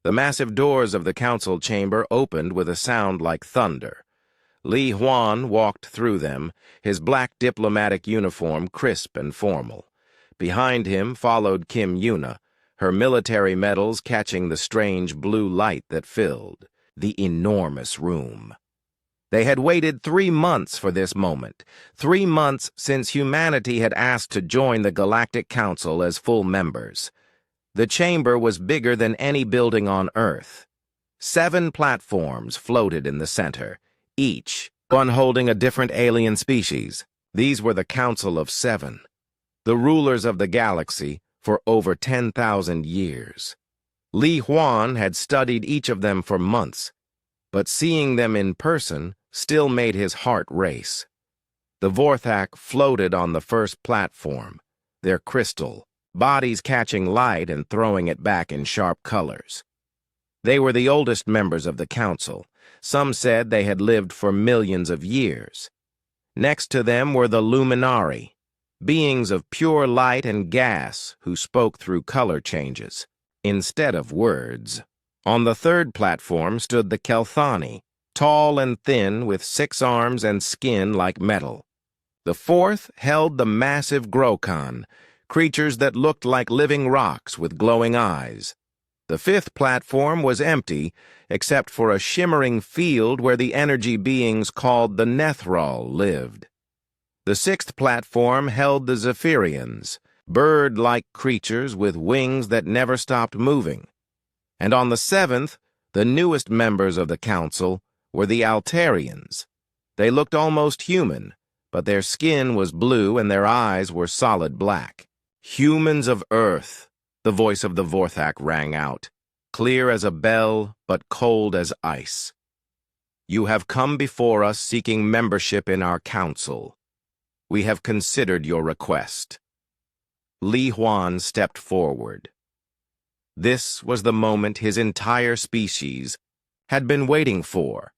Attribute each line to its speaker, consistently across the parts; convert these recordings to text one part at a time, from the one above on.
Speaker 1: The massive doors of the council chamber opened with a sound like thunder. Li Huan walked through them, his black diplomatic uniform crisp and formal. Behind him followed Kim Yuna, her military medals catching the strange blue light that filled the enormous room. They had waited 3 months for this moment, 3 months since humanity had asked to join the Galactic Council as full members. The chamber was bigger than any building on Earth. 7 platforms floated in the center, each one holding a different alien species. These were the Council of 7, the rulers of the galaxy for over 10,000 years. Li Huan had studied each of them for months, but seeing them in person still made his heart race. The Vorthak floated on the first platform, their crystal, bodies catching light and throwing it back in sharp colors. They were the oldest members of the council. Some said they had lived for millions of years. Next to them were the Luminari, beings of pure light and gas who spoke through color changes, instead of words. On the third platform stood the Kelthani, tall and thin with 6 arms and skin like metal. The fourth held the massive Grokan, creatures that looked like living rocks with glowing eyes. The fifth platform was empty, except for a shimmering field where the energy beings called the Nethrall lived. The sixth platform held the Zephyrians, bird-like creatures with wings that never stopped moving. And on the seventh, the newest members of the council were the Altarians. They looked almost human, but their skin was blue and their eyes were solid black. Humans of Earth, the voice of the Vorthak rang out, clear as a bell but cold as ice. You have come before us seeking membership in our council. We have considered your request. Li Huan stepped forward. This was the moment his entire species had been waiting for.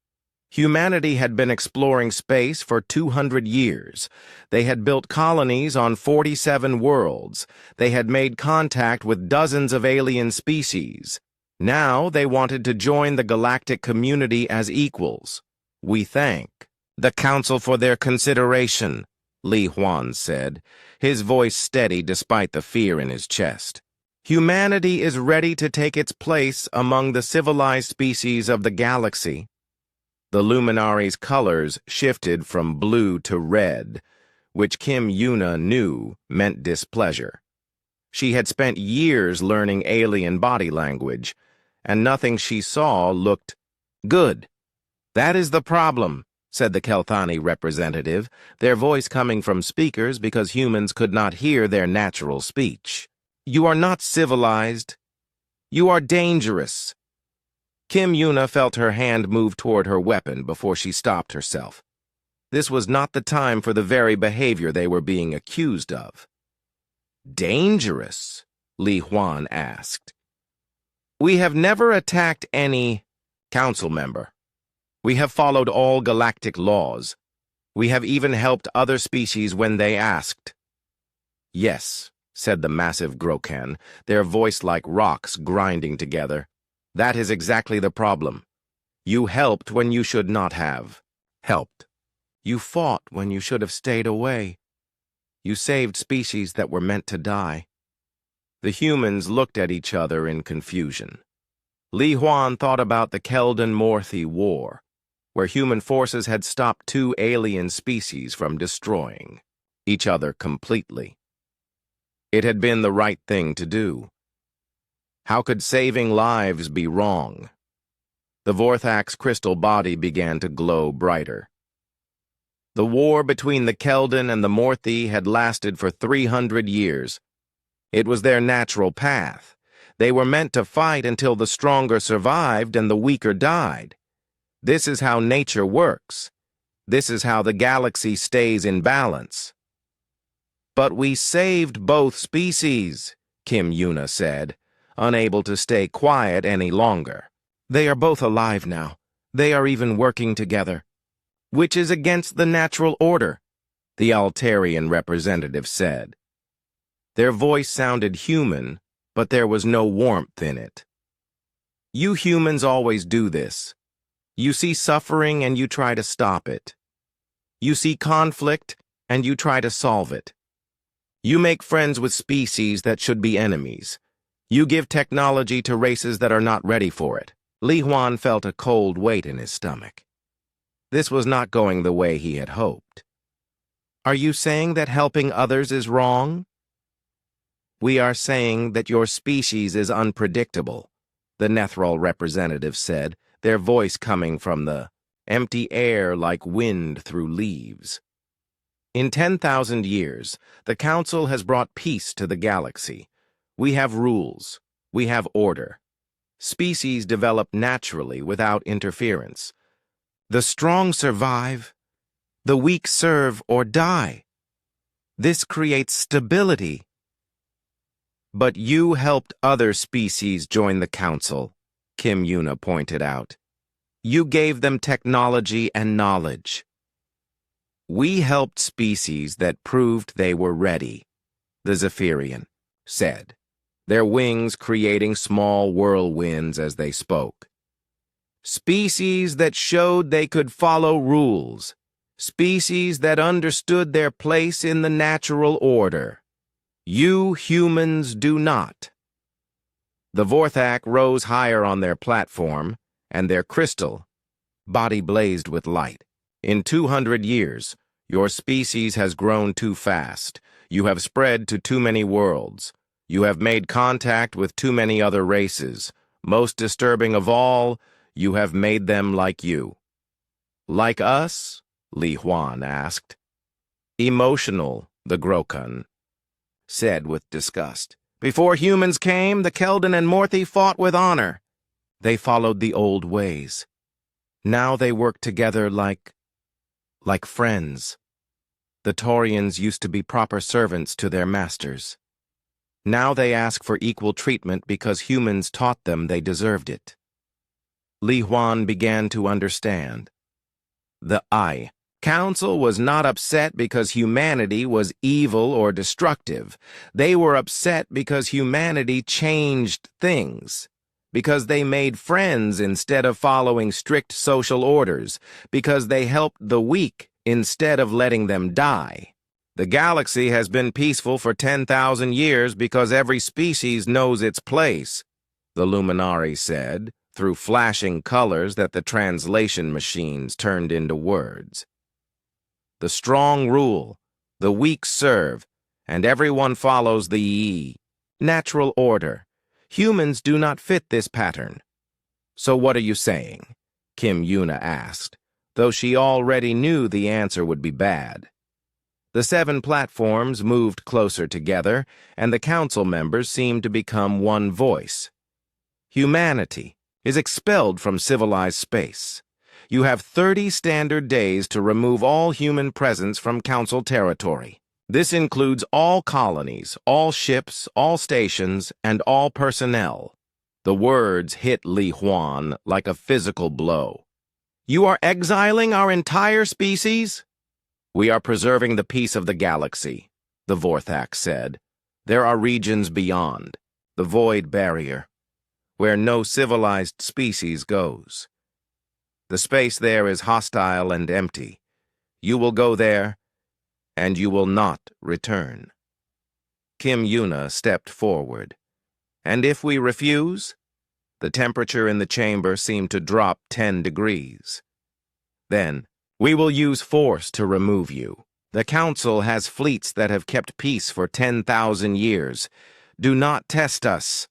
Speaker 1: Humanity had been exploring space for 200 years. They had built colonies on 47 worlds. They had made contact with dozens of alien species. Now they wanted to join the galactic community as equals. We thank the Council for their consideration, Li Huan said, his voice steady despite the fear in his chest. Humanity is ready to take its place among the civilized species of the galaxy. The Luminari's colors shifted from blue to red, which Kim Yuna knew meant displeasure. She had spent years learning alien body language, and nothing she saw looked good. That is the problem, said the Kelthani representative, their voice coming from speakers because humans could not hear their natural speech. You are not civilized. You are dangerous. Kim Yuna felt her hand move toward her weapon before she stopped herself. This was not the time for the very behavior they were being accused of. Dangerous? Li Huan asked. We have never attacked any council member. We have followed all galactic laws. We have even helped other species when they asked. Yes, said the massive Grokan, their voice like rocks grinding together. That is exactly the problem. You helped when you should not have helped. You fought when you should have stayed away. You saved species that were meant to die. The humans looked at each other in confusion. Li Huan thought about the Keldon-Morthi War, where human forces had stopped 2 alien species from destroying each other completely. It had been the right thing to do. How could saving lives be wrong? The Vorthak's crystal body began to glow brighter. The war between the Keldon and the Morthi had lasted for 300 years. It was their natural path. They were meant to fight until the stronger survived and the weaker died. This is how nature works. This is how the galaxy stays in balance. But we saved both species, Kim Yuna said, unable to stay quiet any longer. They are both alive now. They are even working together. Which is against the natural order, the Altarian representative said. Their voice sounded human, but there was no warmth in it. You humans always do this. You see suffering and you try to stop it. You see conflict and you try to solve it. You make friends with species that should be enemies. You give technology to races that are not ready for it. Li Huan felt a cold weight in his stomach. This was not going the way he had hoped. Are you saying that helping others is wrong? We are saying that your species is unpredictable, the Nethrol representative said, their voice coming from the empty air like wind through leaves. In 10,000 years, the Council has brought peace to the galaxy. We have rules. We have order. Species develop naturally without interference. The strong survive. The weak serve or die. This creates stability. But you helped other species join the Council, Kim Yuna pointed out. You gave them technology and knowledge. We helped species that proved they were ready, the Zephyrian said, their wings creating small whirlwinds as they spoke. Species that showed they could follow rules, species that understood their place in the natural order. You humans do not. The Vorthak rose higher on their platform, and their crystal body blazed with light. In 200 years, your species has grown too fast. You have spread to too many worlds. You have made contact with too many other races. Most disturbing of all, you have made them like you. Like us? Li Huan asked. Emotional, the Grokan said with disgust. Before humans came, the Keldon and Morthi fought with honor. They followed the old ways. Now they work together like friends. The Taurians used to be proper servants to their masters. Now they ask for equal treatment because humans taught them they deserved it. Li Huan began to understand. The Council was not upset because humanity was evil or destructive. They were upset because humanity changed things. Because they made friends instead of following strict social orders. Because they helped the weak instead of letting them die. The galaxy has been peaceful for 10,000 years because every species knows its place, the Luminari said, through flashing colors that the translation machines turned into words. The strong rule, the weak serve, and everyone follows the natural order. Humans do not fit this pattern. So what are you saying? Kim Yuna asked, though she already knew the answer would be bad. The 7 platforms moved closer together, and the council members seemed to become one voice. Humanity is expelled from civilized space. You have 30 standard days to remove all human presence from council territory. This includes all colonies, all ships, all stations, and all personnel. The words hit Li Huan like a physical blow. You are exiling our entire species? We are preserving the peace of the galaxy, the Vorthak said. There are regions beyond, the void barrier, where no civilized species goes. The space there is hostile and empty. You will go there, and you will not return. Kim Yuna stepped forward. And if we refuse? The temperature in the chamber seemed to drop 10 degrees. Then, we will use force to remove you. The Council has fleets that have kept peace for 10,000 years. Do not test us.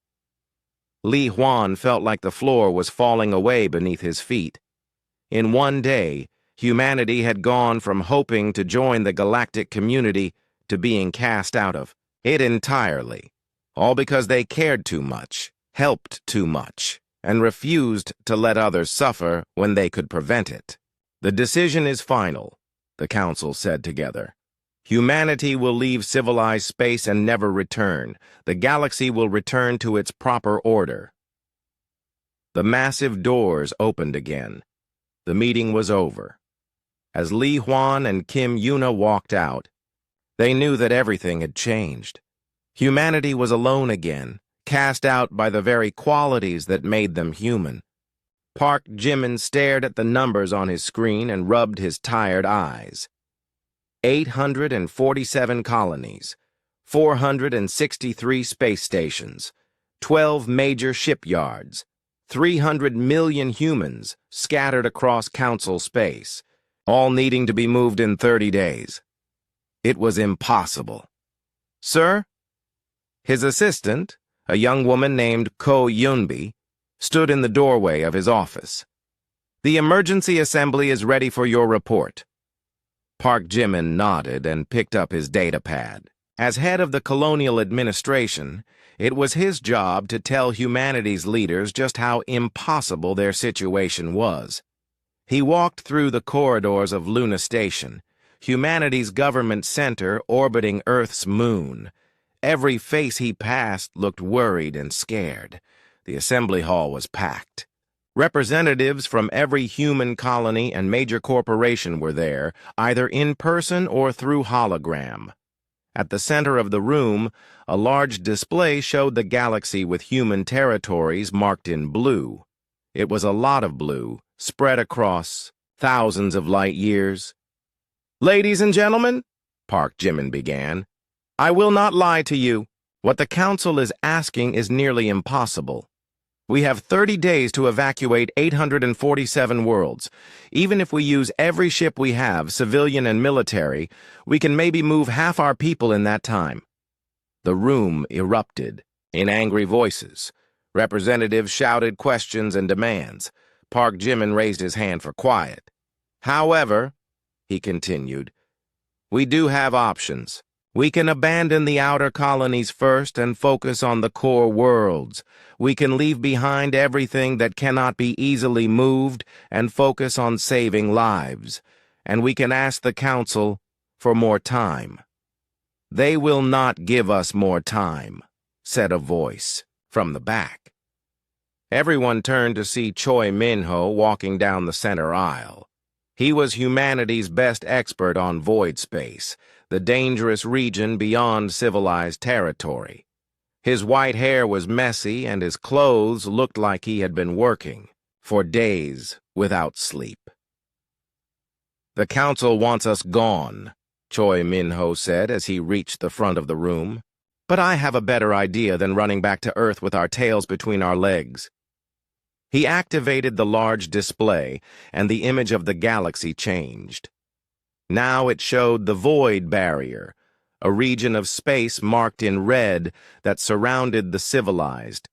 Speaker 1: Li Huan felt like the floor was falling away beneath his feet. In one day, humanity had gone from hoping to join the galactic community to being cast out of it entirely, all because they cared too much, helped too much, and refused to let others suffer when they could prevent it. The decision is final, the Council said together. Humanity will leave civilized space and never return. The galaxy will return to its proper order. The massive doors opened again. The meeting was over. As Li Huan and Kim Yuna walked out, they knew that everything had changed. Humanity was alone again, cast out by the very qualities that made them human. Park Jimin stared at the numbers on his screen and rubbed his tired eyes. 847 colonies, 463 space stations, 12 major shipyards, 300 million humans scattered across Council space, all needing to be moved in 30 days. It was impossible. "Sir?" His assistant, a young woman named Ko Yunbi, stood in the doorway of his office. "The emergency assembly is ready for your report." Park Jimin nodded and picked up his datapad. As head of the colonial administration, it was his job to tell humanity's leaders just how impossible their situation was. He walked through the corridors of Luna Station, humanity's government center orbiting Earth's moon. Every face he passed looked worried and scared. The assembly hall was packed. Representatives from every human colony and major corporation were there, either in person or through hologram. At the center of the room, a large display showed the galaxy with human territories marked in blue. It was a lot of blue, spread across thousands of light years. "Ladies and gentlemen," Park Jimin began, "I will not lie to you. What the Council is asking is nearly impossible. We have 30 days to evacuate 847 worlds. Even if we use every ship we have, civilian and military, we can maybe move half our people in that time." The room erupted in angry voices. Representatives shouted questions and demands. Park Jimin raised his hand for quiet. "However," he continued, "we do have options. We can abandon the outer colonies first and focus on the core worlds. We can leave behind everything that cannot be easily moved and focus on saving lives. And we can ask the Council for more time." "They will not give us more time," said a voice from the back. Everyone turned to see Choi Min-ho walking down the center aisle. He was humanity's best expert on void space, the dangerous region beyond civilized territory. His white hair was messy and his clothes looked like he had been working for days without sleep. "The Council wants us gone," Choi Min-ho said as he reached the front of the room. "But I have a better idea than running back to Earth with our tails between our legs." He activated the large display, and the image of the galaxy changed. Now it showed the void barrier, a region of space marked in red that surrounded the civilized.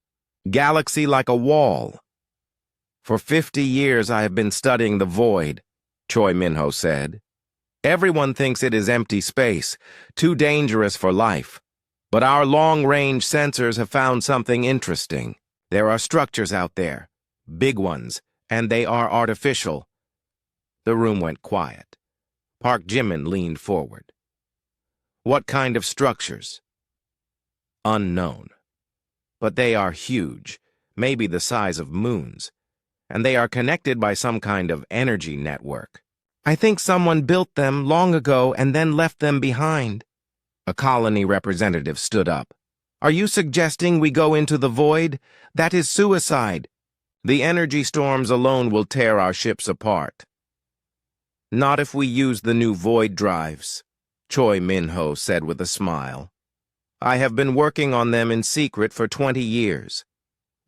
Speaker 1: Galaxy like a wall. "For 50 years I have been studying the void," Choi Min-ho said. "Everyone thinks it is empty space, too dangerous for life. But our long-range sensors have found something interesting. There are structures out there. Big ones, and they are artificial." The room went quiet. Park Jimin leaned forward. "What kind of structures?" "Unknown. But they are huge, maybe the size of moons, and they are connected by some kind of energy network. I think someone built them long ago and then left them behind." A colony representative stood up. "Are you suggesting we go into the void? That is suicide. The energy storms alone will tear our ships apart." "Not if we use the new void drives," Choi Min-ho said with a smile. "I have been working on them in secret for 20 years.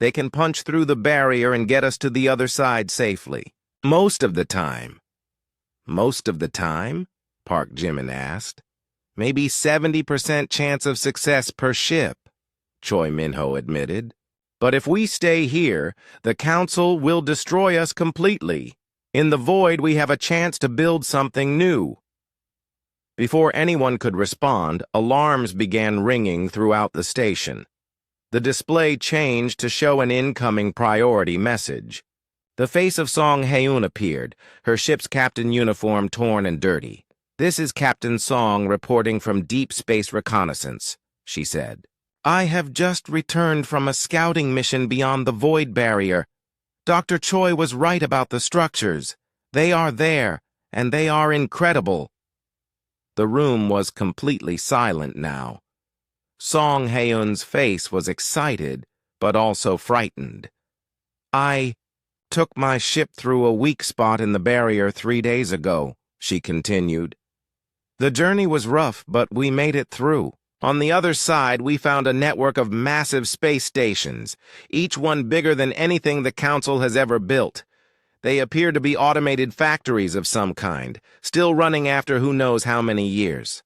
Speaker 1: They can punch through the barrier and get us to the other side safely. Most of the time." "Most of the time?" Park Jimin asked. "Maybe 70% chance of success per ship," Choi Min-ho admitted. "But if we stay here, the Council will destroy us completely. In the void, we have a chance to build something new." Before anyone could respond, alarms began ringing throughout the station. The display changed to show an incoming priority message. The face of Song Hae-un appeared, her ship's captain uniform torn and dirty. "This is Captain Song reporting from Deep Space Reconnaissance," she said. "I have just returned from a scouting mission beyond the void barrier. Dr. Choi was right about the structures. They are there, and they are incredible." The room was completely silent now. Song Haeun's face was excited, but also frightened. I took my ship through a weak spot in the barrier 3 days ago, she continued. The journey was rough, but we made it through. On the other side, we found a network of massive space stations, each one bigger than anything the Council has ever built. They appear to be automated factories of some kind, still running after who knows how many years.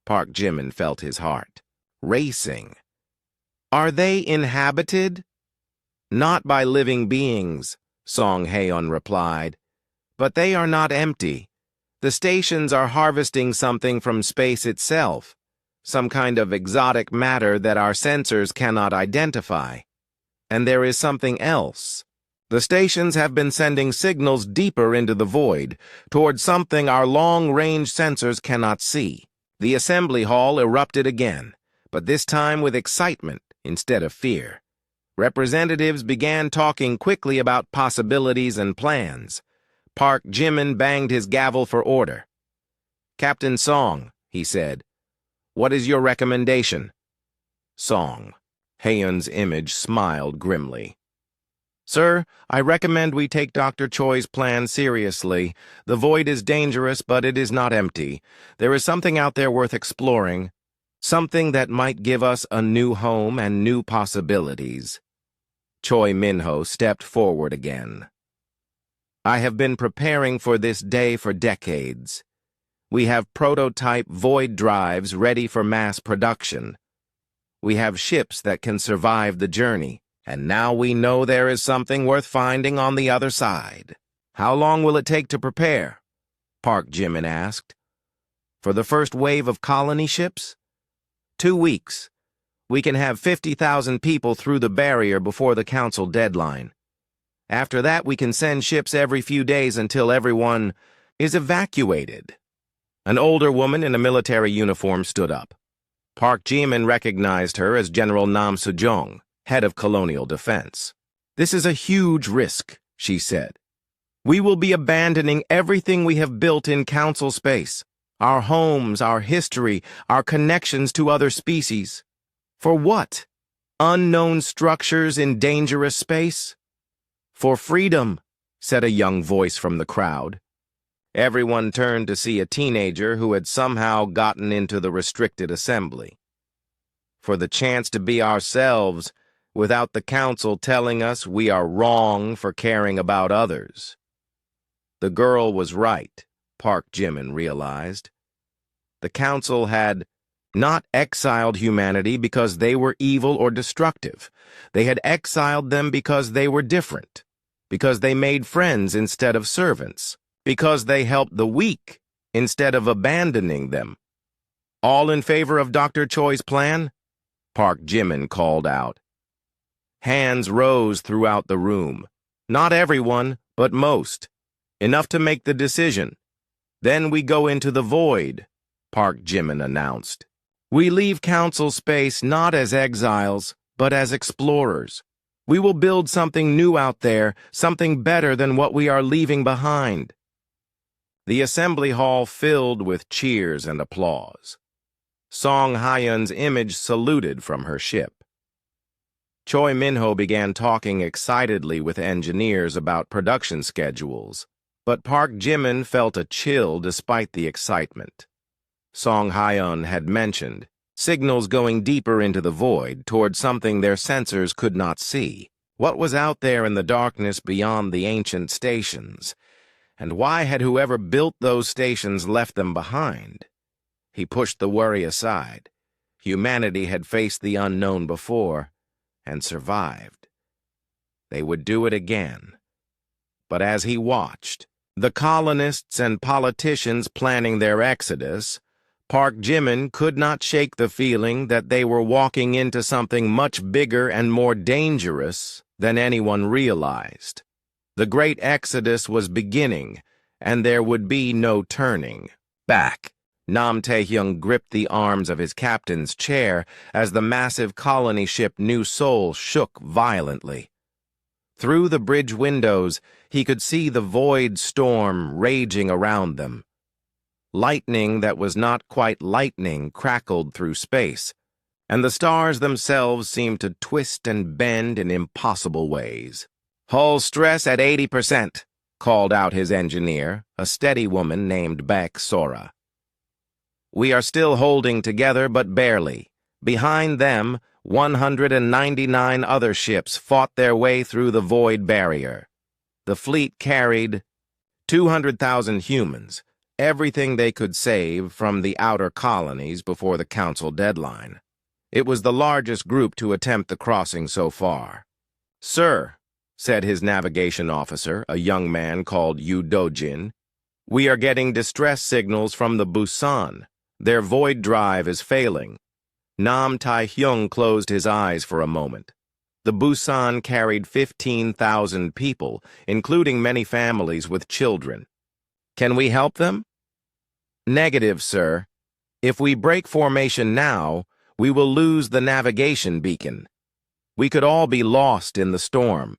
Speaker 1: Park Jimin felt his heart racing. Are they inhabited? Not by living beings, Song Haeun replied. But they are not empty. The stations are harvesting something from space itself, some kind of exotic matter that our sensors cannot identify. And there is something else. The stations have been sending signals deeper into the void, toward something our long-range sensors cannot see. The assembly hall erupted again, but this time with excitement instead of fear. Representatives began talking quickly about possibilities and plans. Park Jimin banged his gavel for order. Captain Song, he said, what is your recommendation? Song. Haeun's image smiled grimly. Sir, I recommend we take Dr. Choi's plan seriously. The void is dangerous, but it is not empty. There is something out there worth exploring. Something that might give us a new home and new possibilities. Choi Minho stepped forward again. I have been preparing for this day for decades. We have prototype void drives ready for mass production. We have ships that can survive the journey, and now we know there is something worth finding on the other side. How long will it take to prepare? Park Jimin asked. For the first wave of colony ships? 2 weeks. We can have 50,000 people through the barrier before the council deadline. After that, we can send ships every few days until everyone is evacuated. An older woman in a military uniform stood up. Park Jimin recognized her as General Nam Soo-jong, head of colonial defense. This is a huge risk, she said. We will be abandoning everything we have built in council space. Our homes, our history, our connections to other species. For what? Unknown structures in dangerous space? For freedom, said a young voice from the crowd. Everyone turned to see a teenager who had somehow gotten into the restricted assembly. For the chance to be ourselves, without the council telling us we are wrong for caring about others. The girl was right, Park Jimin realized. The council had not exiled humanity because they were evil or destructive. They had exiled them because they were different, because they made friends instead of servants, because they helped the weak instead of abandoning them. All in favor of Dr. Choi's plan? Park Jimin called out. Hands rose throughout the room. Not everyone, but most. Enough to make the decision. Then we go into the void, Park Jimin announced. We leave council space not as exiles, but as explorers. We will build something new out there, something better than what we are leaving behind. The assembly hall filled with cheers and applause. Song Haeun's image saluted from her ship. Choi Minho began talking excitedly with engineers about production schedules, but Park Jimin felt a chill despite the excitement. Song Haeun had mentioned signals going deeper into the void toward something their sensors could not see. What was out there in the darkness beyond the ancient stations? And why had whoever built those stations left them behind? He pushed the worry aside. Humanity had faced the unknown before and survived. They would do it again. But as he watched, the colonists and politicians planning their exodus, Park Jimin could not shake the feeling that they were walking into something much bigger and more dangerous than anyone realized. The great exodus was beginning, and there would be no turning back. Nam Tae-hyung gripped the arms of his captain's chair as the massive colony ship New Seoul shook violently. Through the bridge windows, he could see the void storm raging around them. Lightning that was not quite lightning crackled through space, and the stars themselves seemed to twist and bend in impossible ways. "Hull stress at 80%, called out his engineer, a steady woman named Beck Sora. "We are still holding together, but barely. Behind them, 199 other ships fought their way through the void barrier. The fleet carried 200,000 humans, everything they could save from the outer colonies before the council deadline. It was the largest group to attempt the crossing so far. "Sir," said his navigation officer, a young man called Yu Dojin, "we are getting distress signals from the Busan. Their void drive is failing." Nam Tai-hyung closed his eyes for a moment. The Busan carried 15,000 people, including many families with children. "Can we help them?" "Negative, sir. If we break formation now, we will lose the navigation beacon. We could all be lost in the storm."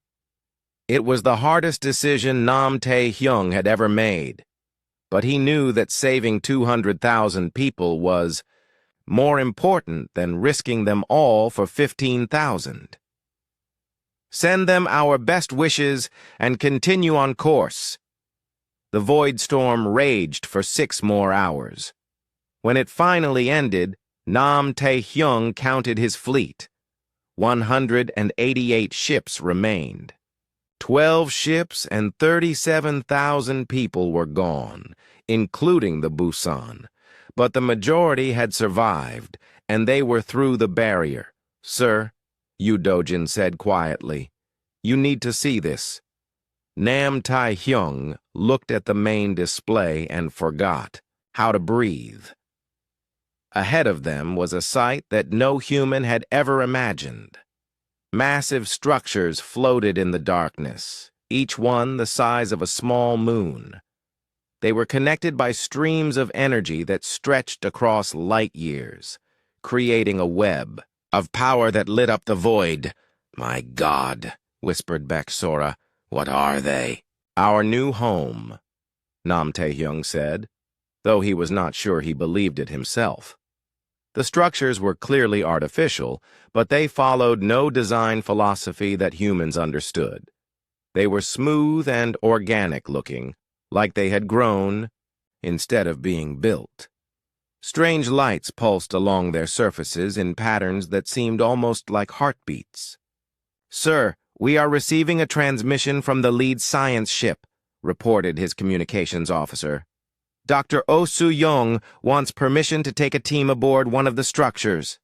Speaker 1: It was the hardest decision Nam Tae-hyung had ever made, but he knew that saving 200,000 people was more important than risking them all for 15,000. "Send them our best wishes and continue on course." The void storm raged for 6 more hours. When it finally ended, Nam Tae-hyung counted his fleet. 188 ships remained. 12 ships and 37,000 people were gone, including the Busan. But the majority had survived, and they were through the barrier. "Sir," Yu Dojin said quietly, "you need to see this." Nam Tai-hyung looked at the main display and forgot how to breathe. Ahead of them was a sight that no human had ever imagined. Massive structures floated in the darkness, each one the size of a small moon. They were connected by streams of energy that stretched across light years, creating a web of power that lit up the void. "My God," whispered Baek-sora, "what are they?" "Our new home," Nam Tae-hyung said, though he was not sure he believed it himself. The structures were clearly artificial, but they followed no design philosophy that humans understood. They were smooth and organic-looking, like they had grown instead of being built. Strange lights pulsed along their surfaces in patterns that seemed almost like heartbeats. "Sir, we are receiving a transmission from the lead science ship," reported his communications officer. "Dr. Oh Soo-young wants permission to take a team aboard one of the structures."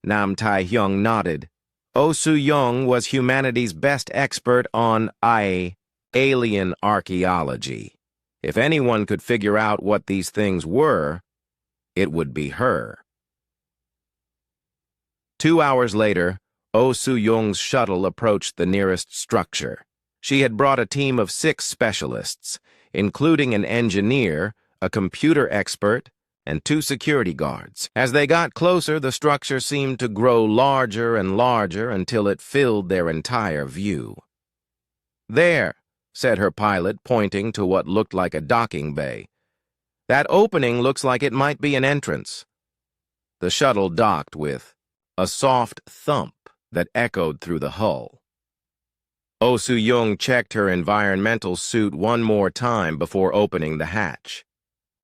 Speaker 1: Nam Tai-hyung nodded. Oh Soo-young was humanity's best expert on alien archaeology. If anyone could figure out what these things were, it would be her. 2 hours later, Oh Soo-young's shuttle approached the nearest structure. She had brought a team of 6 specialists, including an engineer, a computer expert, and 2 security guards. As they got closer, the structure seemed to grow larger and larger until it filled their entire view. "There," said her pilot, pointing to what looked like a docking bay. "That opening looks like it might be an entrance." The shuttle docked with a soft thump that echoed through the hull. Oh Soo-young checked her environmental suit one more time before opening the hatch.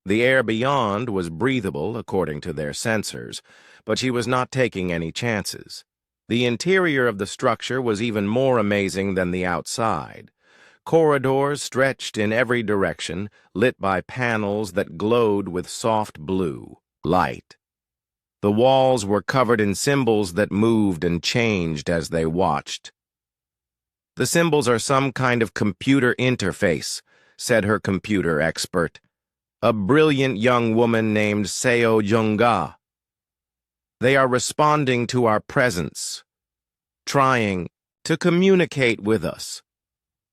Speaker 1: The air beyond was breathable according to their sensors, but she was not taking any chances. The interior of the structure was even more amazing than the outside. Corridors stretched in every direction, lit by panels that glowed with soft blue light. The walls were covered in symbols that moved and changed as they watched. "The symbols are some kind of computer interface," said her computer expert, a brilliant young woman named Seo Jung-ga. "They are responding to our presence, trying to communicate with us."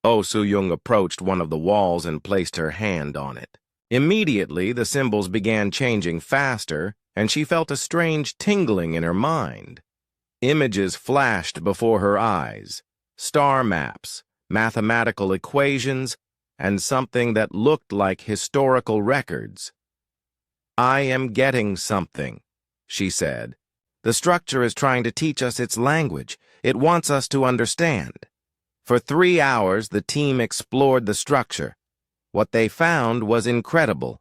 Speaker 1: Oh Soo-young approached one of the walls and placed her hand on it. Immediately, the symbols began changing faster, and she felt a strange tingling in her mind. Images flashed before her eyes, star maps, mathematical equations, and something that looked like historical records. "I am getting something," she said. The structure is trying to teach us its language. It wants us to understand. For 3 hours, the team explored the structure. What they found was incredible.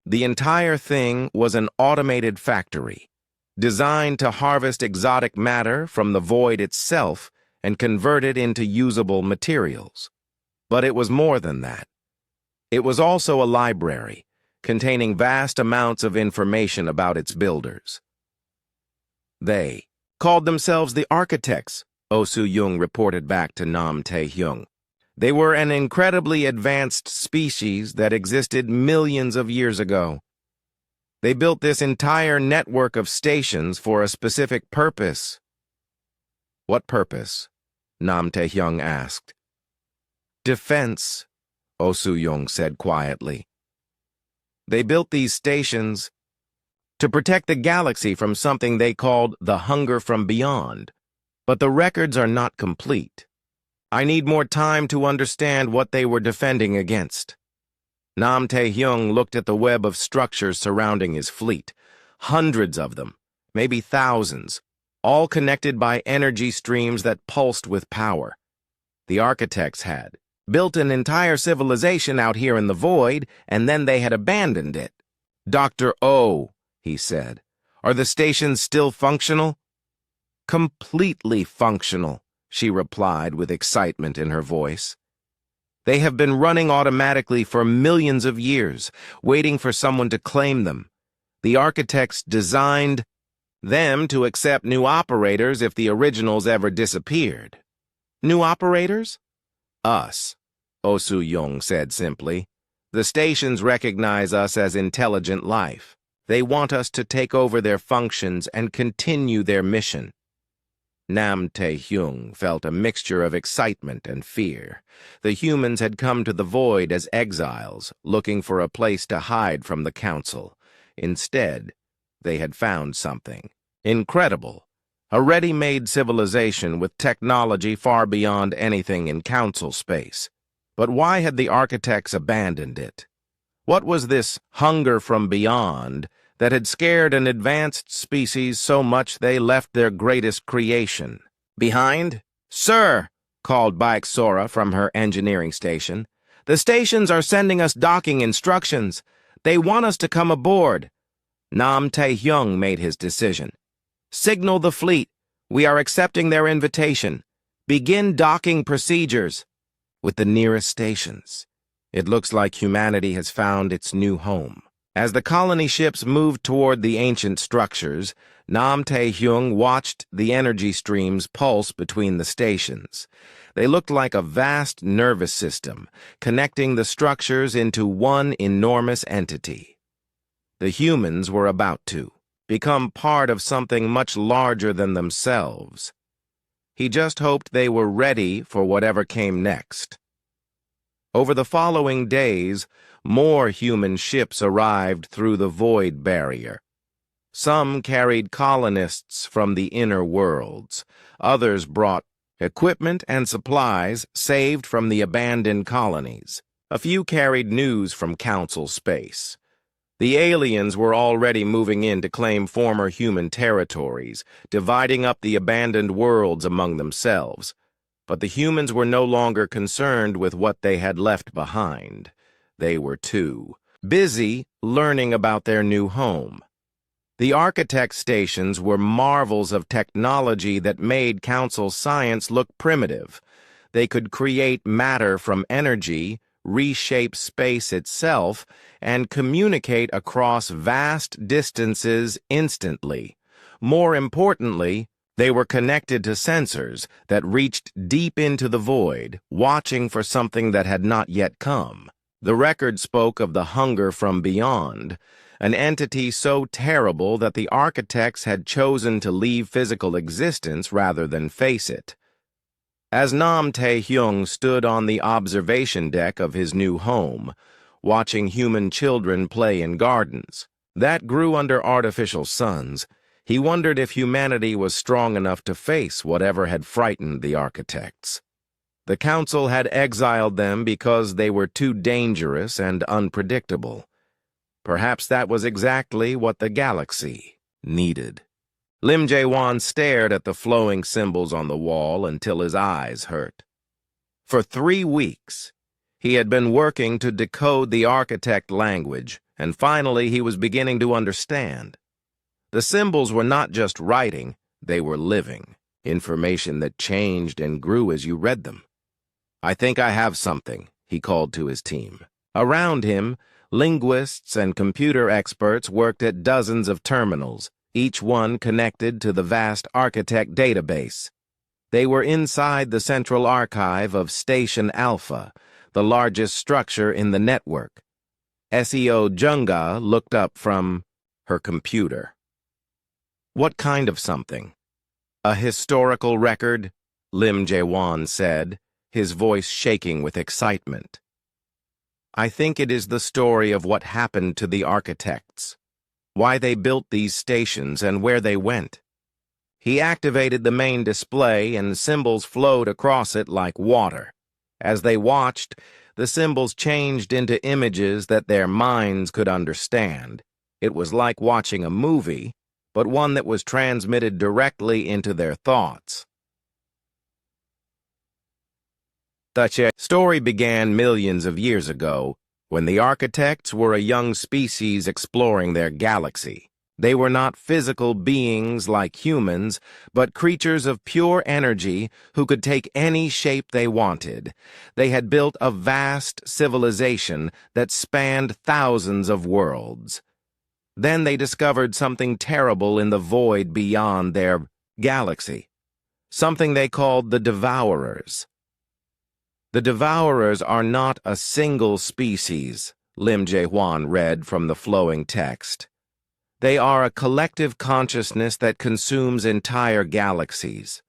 Speaker 1: The entire thing was an automated factory, designed to harvest exotic matter from the void itself and convert it into usable materials. But it was more than that. It was also a library, containing vast amounts of information about its builders. They called themselves the architects, Oh Soo-young reported back to Nam Tae-hyung. They were an incredibly advanced species that existed millions of years ago. They built this entire network of stations for a specific purpose. What purpose? Nam Tae-hyung asked. Defense, Oh Soo-young said quietly. They built these stations to protect the galaxy from something they called the hunger from beyond. But the records are not complete. I need more time to understand what they were defending against. Nam Tae-hyung looked at the web of structures surrounding his fleet. Hundreds of them, maybe thousands, all connected by energy streams that pulsed with power. The architects had built an entire civilization out here in the void, and then they had abandoned it. Dr. O, he said, are the stations still functional? Completely functional, she replied with excitement in her voice. They have been running automatically for millions of years, waiting for someone to claim them. The architects designed them to accept new operators if the originals ever disappeared. New operators? Us, Oh Soo-young said simply. The stations recognize us as intelligent life. They want us to take over their functions and continue their mission. Nam Tae-hyung felt a mixture of excitement and fear. The humans had come to the void as exiles, looking for a place to hide from the council. Instead, they had found something incredible, a ready-made civilization with technology far beyond anything in council space. But why had the architects abandoned it? What was this hunger from beyond that had scared an advanced species so much they left their greatest creation behind? Sir, called Baek Sora from her engineering station, the stations are sending us docking instructions. They want us to come aboard. Nam Tae-hyung made his decision. Signal the fleet. We are accepting their invitation. Begin docking procedures with the nearest stations. It looks like humanity has found its new home. As the colony ships moved toward the ancient structures, Nam Tae-hyung watched the energy streams pulse between the stations. They looked like a vast nervous system, connecting the structures into one enormous entity. The humans were about to become part of something much larger than themselves. He just hoped they were ready for whatever came next. Over the following days, more human ships arrived through the void barrier. Some carried colonists from the inner worlds. Others brought equipment and supplies saved from the abandoned colonies. A few carried news from Council space. The aliens were already moving in to claim former human territories, dividing up the abandoned worlds among themselves. But the humans were no longer concerned with what they had left behind. They were too busy learning about their new home. The architect stations were marvels of technology that made Council science look primitive. They could create matter from energy, reshape space itself, and communicate across vast distances instantly. More importantly, they were connected to sensors that reached deep into the void, watching for something that had not yet come. The record spoke of the hunger from beyond, an entity so terrible that the architects had chosen to leave physical existence rather than face it. As Nam Tae-hyung stood on the observation deck of his new home, watching human children play in gardens that grew under artificial suns, he wondered if humanity was strong enough to face whatever had frightened the architects. The council had exiled them because they were too dangerous and unpredictable. Perhaps that was exactly what the galaxy needed. Lim Jae-wan stared at the flowing symbols on the wall until his eyes hurt. For 3 weeks, he had been working to decode the architect language, and finally he was beginning to understand. The symbols were not just writing, they were living, information that changed and grew as you read them. "I think I have something," he called to his team. Around him, linguists and computer experts worked at dozens of terminals, each one connected to the vast architect database. They were inside the central archive of Station Alpha, the largest structure in the network. SEO Junga looked up from her computer. "What kind of something?" "A historical record," Lim Jae-wan said, his voice shaking with excitement. "I think it is the story of what happened to the architects, why they built these stations and where they went." He activated the main display and symbols flowed across it like water. As they watched, the symbols changed into images that their minds could understand. It was like watching a movie, but one that was transmitted directly into their thoughts. The story began millions of years ago, when the architects were a young species exploring their galaxy. They were not physical beings like humans, but creatures of pure energy who could take any shape they wanted. They had built a vast civilization that spanned thousands of worlds. Then they discovered something terrible in the void beyond their galaxy, something they called the Devourers. The Devourers are not a single species, Lim Jae-wan read from the flowing text. They are a collective consciousness that consumes entire galaxies.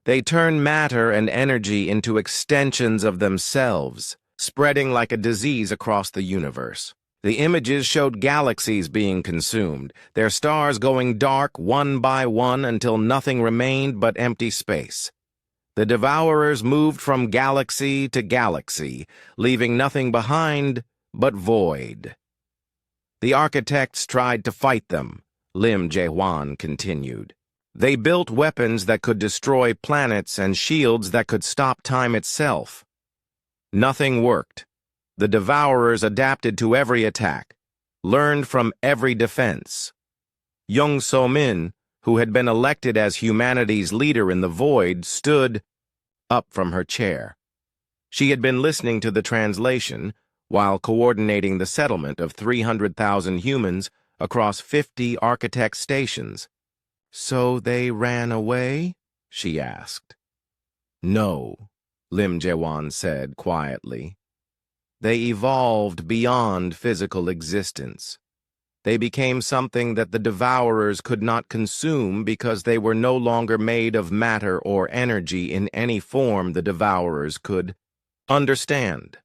Speaker 1: They turn matter and energy into extensions of themselves, spreading like a disease across the universe. The images showed galaxies being consumed, their stars going dark one by one until nothing remained but empty space. The Devourers moved from galaxy to galaxy, leaving nothing behind but void. The architects tried to fight them, Lim Jae-wan continued. They built weapons that could destroy planets and shields that could stop time itself. Nothing worked. The Devourers adapted to every attack, learned from every defense. Young So-min, who had been elected as humanity's leader in the void, stood up from her chair. She had been listening to the translation while coordinating the settlement of 300,000 humans across 50 architect stations. "So they ran away?" she asked. "No," Lim Jae-wan said quietly. "They evolved beyond physical existence. They became something that the Devourers could not consume because they were no longer made of matter or energy in any form the Devourers could understand."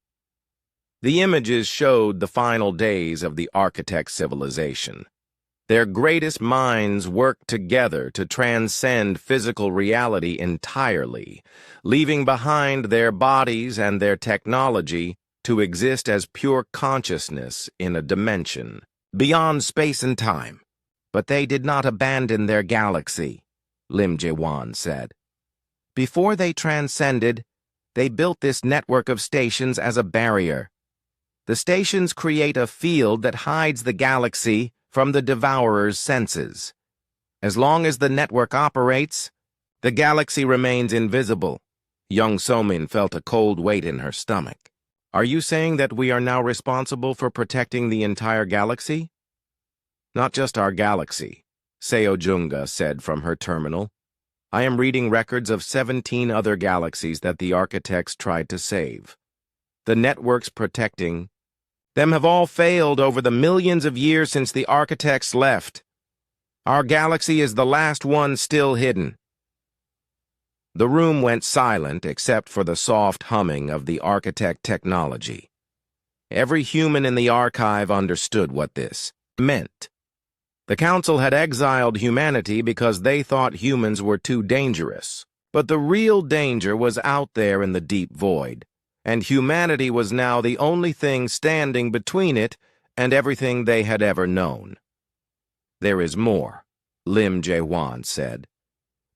Speaker 1: The images showed the final days of the architect civilization. Their greatest minds worked together to transcend physical reality entirely, leaving behind their bodies and their technology to exist as pure consciousness in a dimension beyond space and time. "But they did not abandon their galaxy," Lim Jae-wan said. "Before they transcended, they built this network of stations as a barrier. The stations create a field that hides the galaxy from the Devourer's senses. As long as the network operates, the galaxy remains invisible." Young So-min felt a cold weight in her stomach. "Are you saying that we are now responsible for protecting the entire galaxy?" "Not just our galaxy," Seo Junga said from her terminal. "I am reading records of 17 other galaxies that the architects tried to save. The networks protecting them have all failed over the millions of years since the architects left. Our galaxy is the last one still hidden." The room went silent except for the soft humming of the architect technology. Every human in the archive understood what this meant. The Council had exiled humanity because they thought humans were too dangerous. But the real danger was out there in the deep void, and humanity was now the only thing standing between it and everything they had ever known. "There is more," Lim Jae-wan said.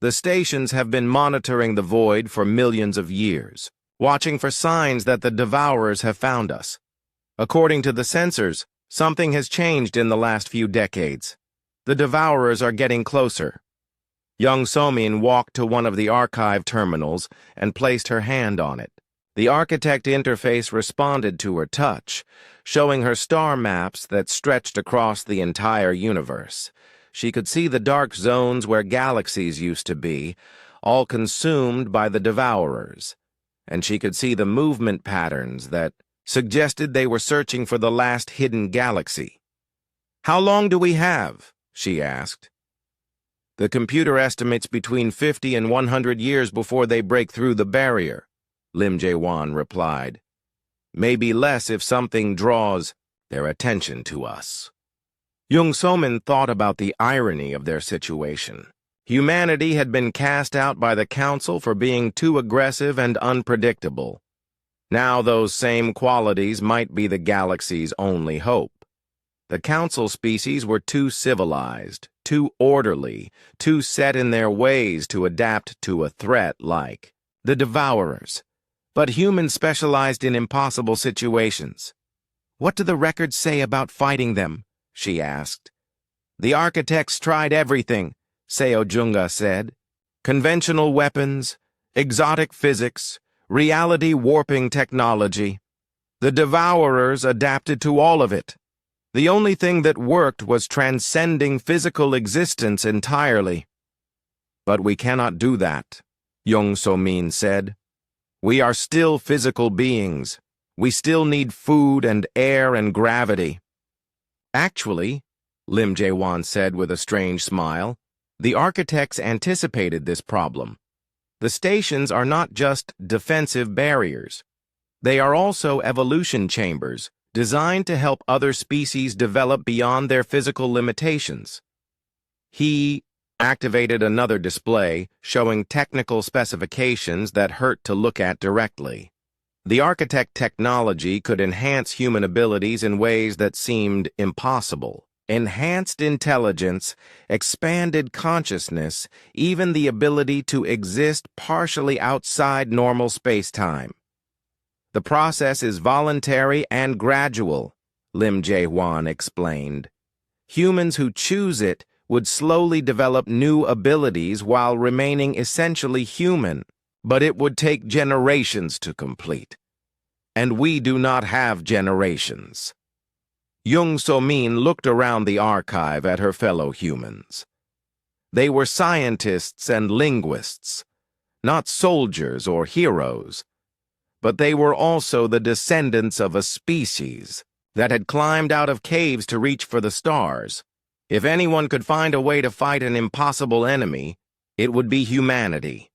Speaker 1: The stations have been monitoring the void for millions of years, watching for signs that the Devourers have found us. According to the sensors, something has changed in the last few decades. The Devourers are getting closer. Young Somin walked to one of the archive terminals and placed her hand on it. The architect interface responded to her touch, showing her star maps that stretched across the entire universe. She could see the dark zones where galaxies used to be, all consumed by the Devourers, and she could see the movement patterns that suggested they were searching for the last hidden galaxy. "How long do we have?" she asked. "The computer estimates between 50 and 100 years before they break through the barrier," Lim Jae-wan replied. "Maybe less if something draws their attention to us." Young Somin thought about the irony of their situation. Humanity had been cast out by the Council for being too aggressive and unpredictable. Now those same qualities might be the galaxy's only hope. The Council species were too civilized, too orderly, too set in their ways to adapt to a threat like the Devourers. But humans specialized in impossible situations. "What do the records say about fighting them?" she asked. "The architects tried everything," Seo Junga said. "Conventional weapons, exotic physics, reality warping technology. The Devourers adapted to all of it. The only thing that worked was transcending physical existence entirely." "But we cannot do that," Young So-min said. "We are still physical beings. We still need food and air and gravity." "Actually," Lim Jae-wan said with a strange smile, "the architects anticipated this problem. The stations are not just defensive barriers. They are also evolution chambers, designed to help other species develop beyond their physical limitations." He activated another display showing technical specifications that hurt to look at directly. The architect technology could enhance human abilities in ways that seemed impossible. Enhanced intelligence, expanded consciousness, even the ability to exist partially outside normal space-time. "The process is voluntary and gradual," Lim Jae-wan explained. "Humans who choose it would slowly develop new abilities while remaining essentially human, but it would take generations to complete. And we do not have generations." Young So-min looked around the archive at her fellow humans. They were scientists and linguists, not soldiers or heroes, but they were also the descendants of a species that had climbed out of caves to reach for the stars. If anyone could find a way to fight an impossible enemy, it would be humanity.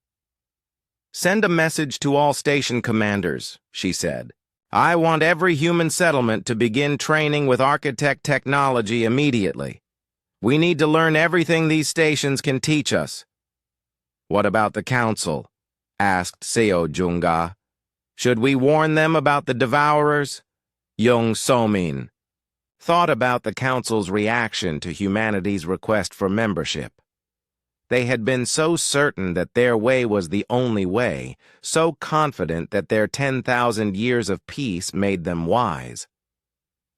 Speaker 1: "Send a message to all station commanders," she said. "I want every human settlement to begin training with architect technology immediately. We need to learn everything these stations can teach us." "What about the Council?" asked Seo Junga. "Should we warn them about the Devourers?" Young So-min thought about the Council's reaction to humanity's request for membership. They had been so certain that their way was the only way, so confident that their 10,000 years of peace made them wise.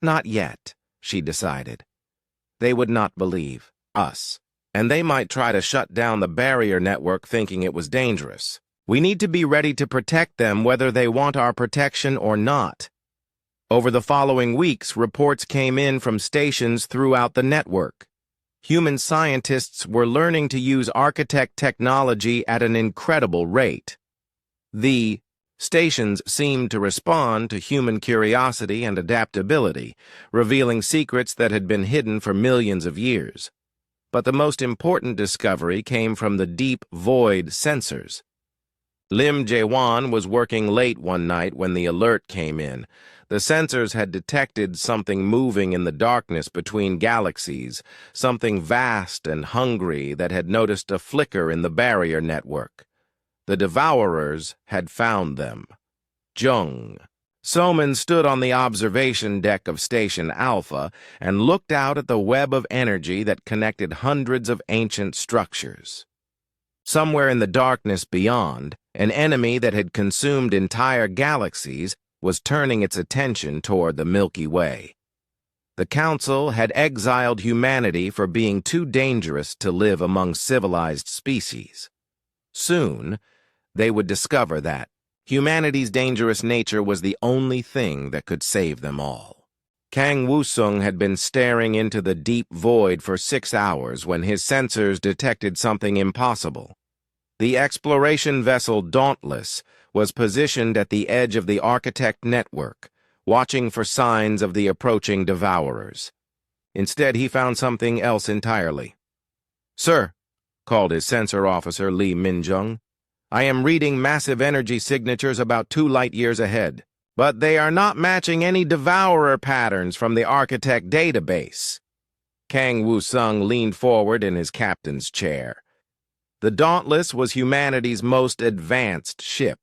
Speaker 1: Not yet, she decided. They would not believe us, and they might try to shut down the barrier network thinking it was dangerous. We need to be ready to protect them whether they want our protection or not. Over the following weeks, reports came in from stations throughout the network. Human scientists were learning to use architect technology at an incredible rate. The stations seemed to respond to human curiosity and adaptability, revealing secrets that had been hidden for millions of years. But the most important discovery came from the deep void sensors. Lim Jae-wan was working late one night when the alert came in. The sensors had detected something moving in the darkness between galaxies, something vast and hungry that had noticed a flicker in the barrier network. The Devourers had found them. Jung, Soman stood on the observation deck of Station Alpha and looked out at the web of energy that connected hundreds of ancient structures. Somewhere in the darkness beyond, an enemy that had consumed entire galaxies was turning its attention toward the Milky Way. The Council had exiled humanity for being too dangerous to live among civilized species. Soon, they would discover that humanity's dangerous nature was the only thing that could save them all. Kang Wusung had been staring into the deep void for 6 hours when his sensors detected something impossible. The exploration vessel Dauntless was positioned at the edge of the Architect network, watching for signs of the approaching devourers. Instead, he found something else entirely. "Sir," called his sensor officer Lee Minjung, "I am reading massive energy signatures about 2 light-years ahead, but they are not matching any devourer patterns from the Architect database." Kang Wusung leaned forward in his captain's chair. The Dauntless was humanity's most advanced ship,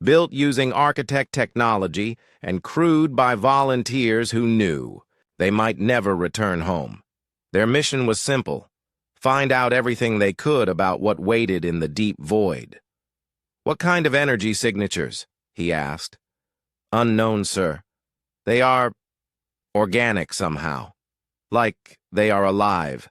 Speaker 1: built using Architect technology and crewed by volunteers who knew they might never return home. Their mission was simple: find out everything they could about what waited in the deep void. "What kind of energy signatures?" he asked. "Unknown, sir. They are organic somehow, like they are alive."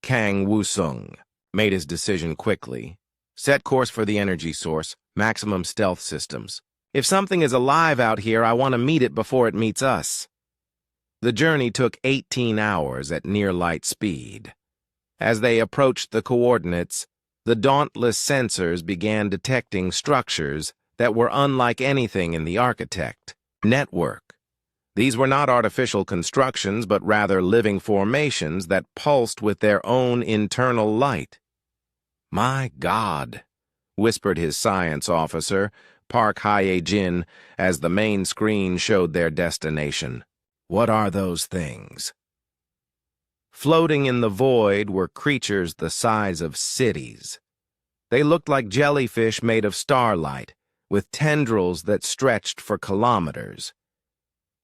Speaker 1: Kang Wusung made his decision quickly. "Set course for the energy source, maximum stealth systems. If something is alive out here, I want to meet it before it meets us." The journey took 18 hours at near-light speed. As they approached the coordinates, the Dauntless sensors began detecting structures that were unlike anything in the Architect network. These were not artificial constructions, but rather living formations that pulsed with their own internal light. "My God," whispered his science officer, Park Hye-jin, as the main screen showed their destination. "What are those things?" Floating in the void were creatures the size of cities. They looked like jellyfish made of starlight, with tendrils that stretched for kilometers.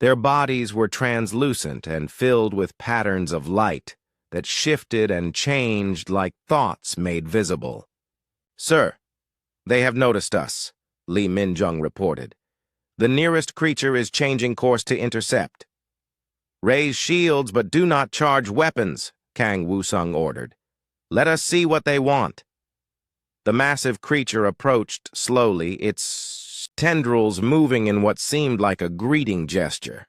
Speaker 1: Their bodies were translucent and filled with patterns of light that shifted and changed like thoughts made visible. "Sir, they have noticed us," Lee Minjung reported. "The nearest creature is changing course to intercept." "Raise shields, but do not charge weapons," Kang Wusung ordered. "Let us see what they want." The massive creature approached slowly, its tendrils moving in what seemed like a greeting gesture.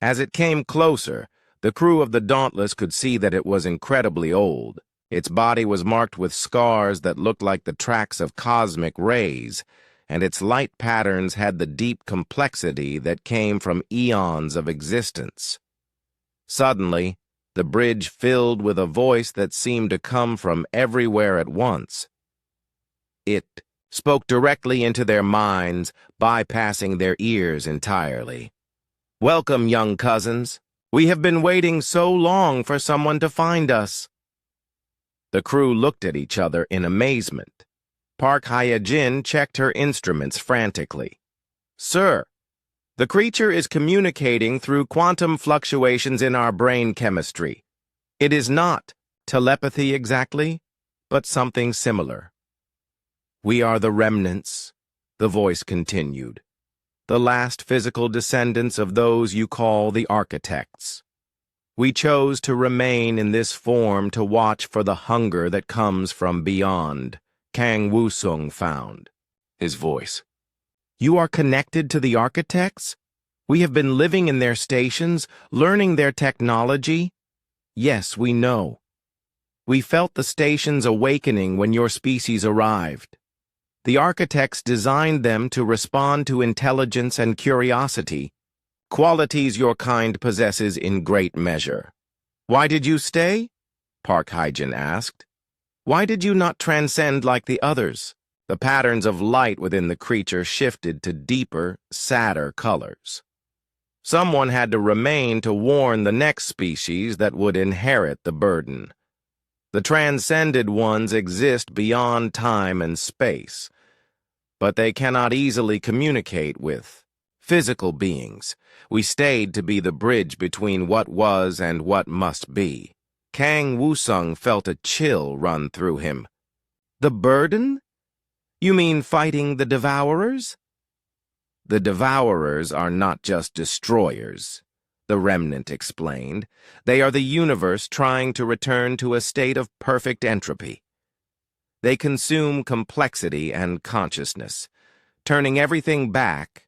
Speaker 1: As it came closer, the crew of the Dauntless could see that it was incredibly old. Its body was marked with scars that looked like the tracks of cosmic rays, and its light patterns had the deep complexity that came from eons of existence. Suddenly, the bridge filled with a voice that seemed to come from everywhere at once. It spoke directly into their minds, bypassing their ears entirely. "Welcome, young cousins. We have been waiting so long for someone to find us." The crew looked at each other in amazement. Park Hye-jin checked her instruments frantically. "Sir, the creature is communicating through quantum fluctuations in our brain chemistry. It is not telepathy exactly, but something similar." "We are the remnants," the voice continued. "The last physical descendants of those you call the Architects. We chose to remain in this form to watch for the hunger that comes from beyond," Kang Wusung found. His voice. "You are connected to the Architects? We have been living in their stations, learning their technology?" "Yes, we know. We felt the stations awakening when your species arrived. The Architects designed them to respond to intelligence and curiosity, qualities your kind possesses in great measure." "Why did you stay?" Park Hye-jin asked. "Why did you not transcend like the others?" The patterns of light within the creature shifted to deeper, sadder colors. "Someone had to remain to warn the next species that would inherit the burden. The transcended ones exist beyond time and space, but they cannot easily communicate with physical beings. We stayed to be the bridge between what was and what must be. Kang Wusung felt a chill run through him. The burden? You mean fighting the Devourers? The Devourers are not just destroyers, the Remnant explained. They are the universe trying to return to a state of perfect entropy. They consume complexity and consciousness, turning everything back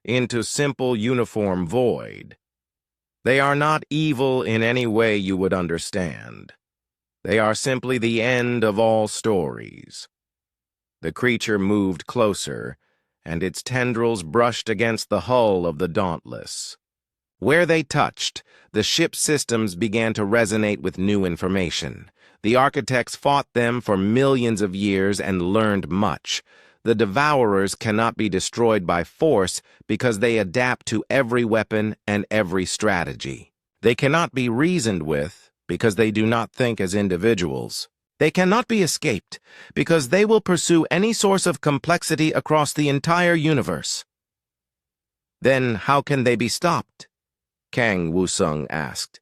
Speaker 1: into simple uniform void. They are not evil in any way you would understand. They are simply the end of all stories. The creature moved closer, and its tendrils brushed against the hull of the Dauntless. Where they touched, the ship's systems began to resonate with new information. The architects fought them for millions of years and learned much. The Devourers cannot be destroyed by force because they adapt to every weapon and every strategy. They cannot be reasoned with because they do not think as individuals. They cannot be escaped because they will pursue any source of complexity across the entire universe. Then how can they be stopped? Kang Wusung asked.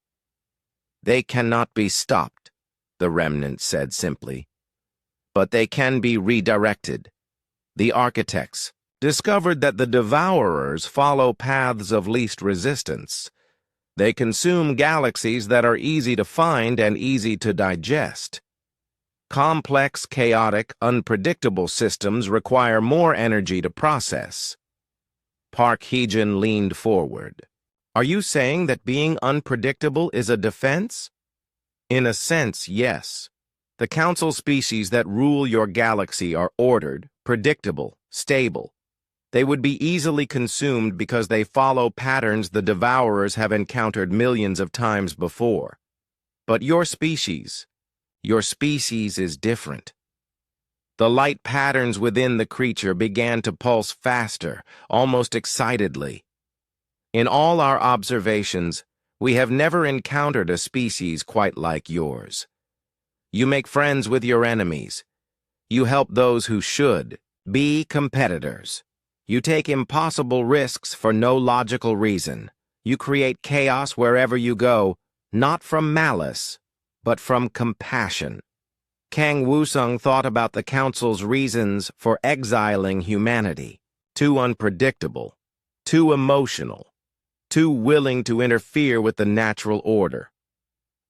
Speaker 1: They cannot be stopped, the Remnant said simply. But they can be redirected. The architects discovered that the Devourers follow paths of least resistance. They consume galaxies that are easy to find and easy to digest. Complex, chaotic, unpredictable systems require more energy to process. Park Hee-jin leaned forward. Are you saying that being unpredictable is a defense? In a sense, yes. The council species that rule your galaxy are ordered, predictable, stable. They would be easily consumed because they follow patterns the Devourers have encountered millions of times before. But your species is different. The light patterns within the creature began to pulse faster, almost excitedly. In all our observations, we have never encountered a species quite like yours. You make friends with your enemies. You help those who should be competitors. You take impossible risks for no logical reason. You create chaos wherever you go, not from malice, but from compassion. Kang Wusung thought about the Council's reasons for exiling humanity. Too unpredictable, too emotional, too willing to interfere with the natural order.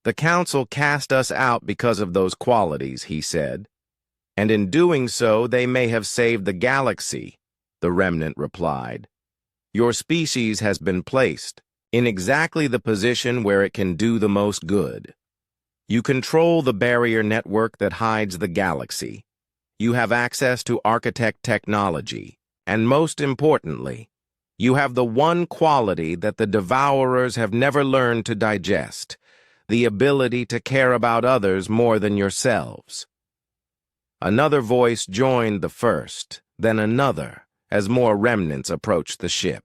Speaker 1: The Council cast us out because of those qualities, he said. And in doing so, they may have saved the galaxy, the Remnant replied. Your species has been placed in exactly the position where it can do the most good. You control the barrier network that hides the galaxy. You have access to architect technology. And most importantly, you have the one quality that the Devourers have never learned to digest, the ability to care about others more than yourselves. Another voice joined the first, then another, as more remnants approached the ship.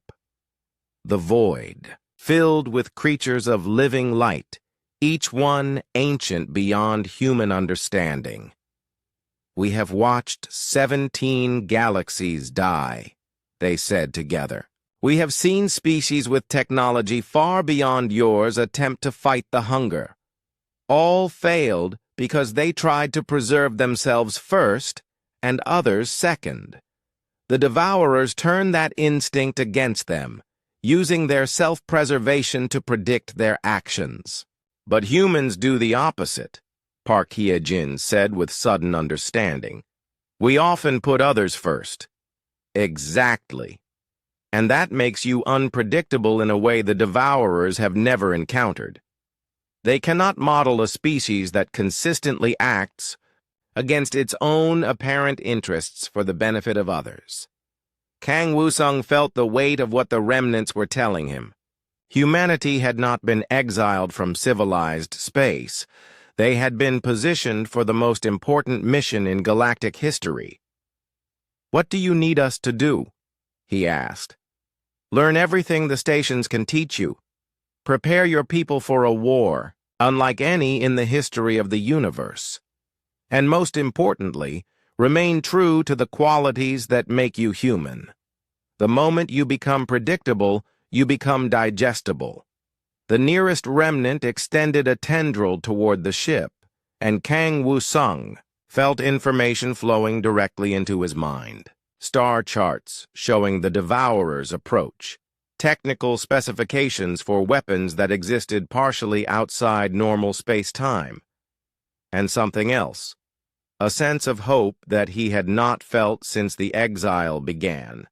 Speaker 1: The void, filled with creatures of living light, each one ancient beyond human understanding. We have watched 17 galaxies die, they said together. We have seen species with technology far beyond yours attempt to fight the hunger. All failed because they tried to preserve themselves first and others second. The Devourers turned that instinct against them, using their self-preservation to predict their actions. But humans do the opposite, Park Hee-jin said with sudden understanding. We often put others first. Exactly. And that makes you unpredictable in a way the Devourers have never encountered. They cannot model a species that consistently acts against its own apparent interests for the benefit of others. Kang Wusung felt the weight of what the remnants were telling him. Humanity had not been exiled from civilized space. They had been positioned for the most important mission in galactic history. What do you need us to do? He asked. Learn everything the stations can teach you. Prepare your people for a war, unlike any in the history of the universe. And most importantly, remain true to the qualities that make you human. The moment you become predictable, you become digestible. The nearest remnant extended a tendril toward the ship, and Kang Woo-sung felt information flowing directly into his mind. Star charts showing the Devourer's approach, technical specifications for weapons that existed partially outside normal space-time, and something else, a sense of hope that he had not felt since the exile began.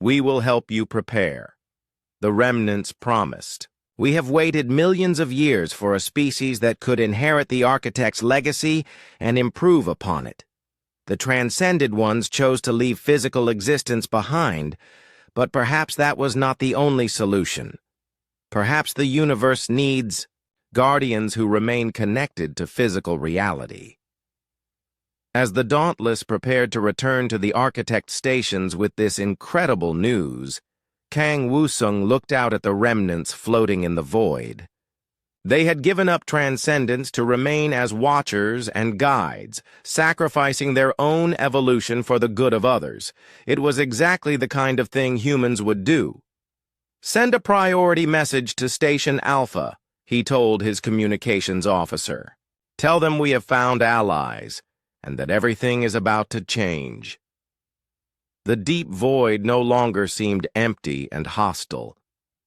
Speaker 1: "We will help you prepare," the remnants promised. "We have waited millions of years for a species that could inherit the architect's legacy and improve upon it. The transcended ones chose to leave physical existence behind, but perhaps that was not the only solution. Perhaps the universe needs guardians who remain connected to physical reality." As the Dauntless prepared to return to the architect stations with this incredible news, Kang Woo-sung looked out at the remnants floating in the void. They had given up transcendence to remain as watchers and guides, sacrificing their own evolution for the good of others. It was exactly the kind of thing humans would do. "Send a priority message to Station Alpha," he told his communications officer. "Tell them we have found allies, and that everything is about to change." The deep void no longer seemed empty and hostile.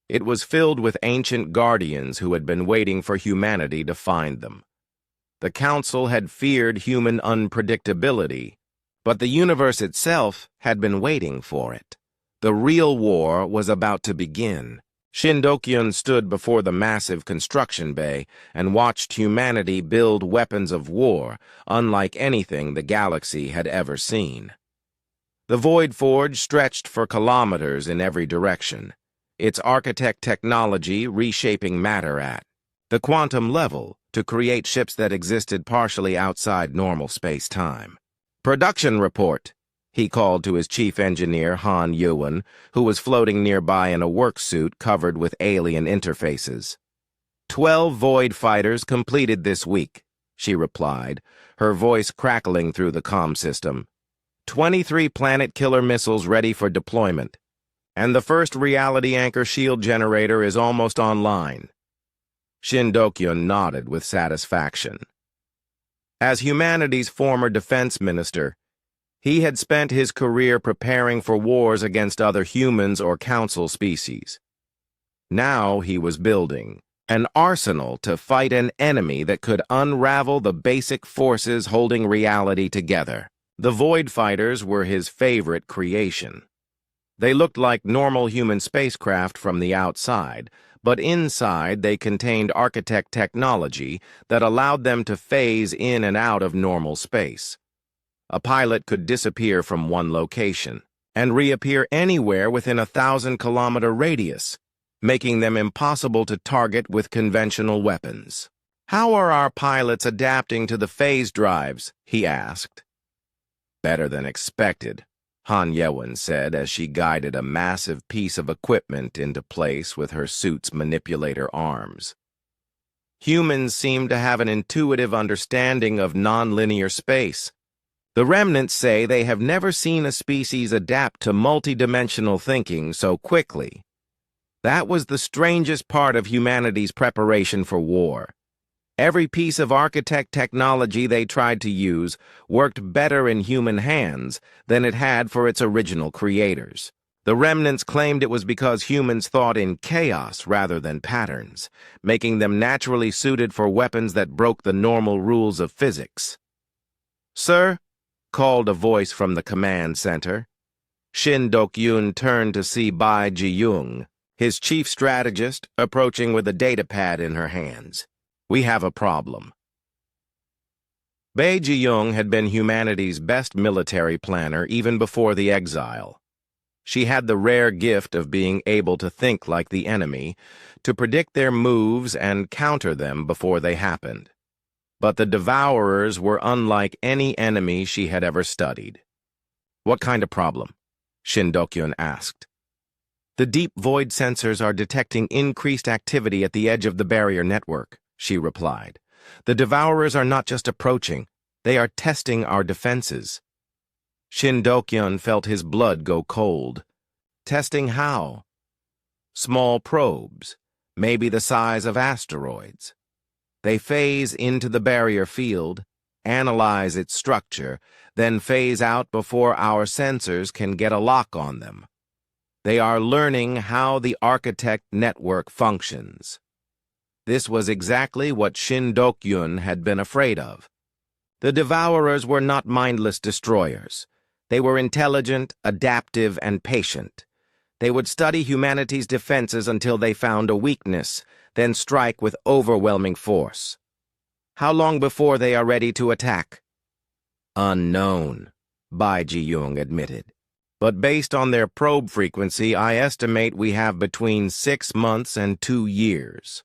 Speaker 1: It was filled with ancient guardians who had been waiting for humanity to find them. The Council had feared human unpredictability, but the universe itself had been waiting for it. The real war was about to begin. Shin Do-kyun stood before the massive construction bay and watched humanity build weapons of war unlike anything the galaxy had ever seen. The Void Forge stretched for kilometers in every direction, its architect technology reshaping matter at the quantum level to create ships that existed partially outside normal space-time. "Production report," he called to his chief engineer, Han Yuan, who was floating nearby in a work suit covered with alien interfaces. 12 Void fighters completed this week," she replied, her voice crackling through the comm system. 23 planet-killer missiles ready for deployment, and the first reality anchor shield generator is almost online. Shin Do-kyun nodded with satisfaction. As humanity's former defense minister, he had spent his career preparing for wars against other humans or council species. Now he was building an arsenal to fight an enemy that could unravel the basic forces holding reality together. The Void Fighters were his favorite creation. They looked like normal human spacecraft from the outside, but inside they contained architect technology that allowed them to phase in and out of normal space. A pilot could disappear from one location and reappear anywhere within a 1,000-kilometer radius, making them impossible to target with conventional weapons. "How are our pilots adapting to the phase drives?" he asked. "Better than expected," Han Yuan said as she guided a massive piece of equipment into place with her suit's manipulator arms. "Humans seem to have an intuitive understanding of nonlinear space. The remnants say they have never seen a species adapt to multidimensional thinking so quickly. That was the strangest part of humanity's preparation for war. Every piece of architect technology they tried to use worked better in human hands than it had for its original creators. The remnants claimed it was because humans thought in chaos rather than patterns, making them naturally suited for weapons that broke the normal rules of physics." "Sir?" called a voice from the command center. Shin Do-kyun turned to see Bai Ji-young, his chief strategist, approaching with a datapad in her hands. "We have a problem." Bai Ji-young had been humanity's best military planner even before the exile. She had the rare gift of being able to think like the enemy, to predict their moves and counter them before they happened. But the Devourers were unlike any enemy she had ever studied. "What kind of problem?" Shin Do-kyun asked. "The deep void sensors are detecting increased activity at the edge of the barrier network," she replied. "The Devourers are not just approaching, they are testing our defenses." Shin Do-kyun felt his blood go cold. Testing how? Small probes, maybe the size of asteroids. They phase into the barrier field, analyze its structure, then phase out before our sensors can get a lock on them. They are learning how the architect network functions. This was exactly what Shin Dok-yun had been afraid of. The Devourers were not mindless destroyers. They were intelligent, adaptive, and patient. They would study humanity's defenses until they found a weakness, then strike with overwhelming force. How long before they are ready to attack? Unknown, Bai Ji-young admitted. But based on their probe frequency, I estimate we have between 6 months and 2 years.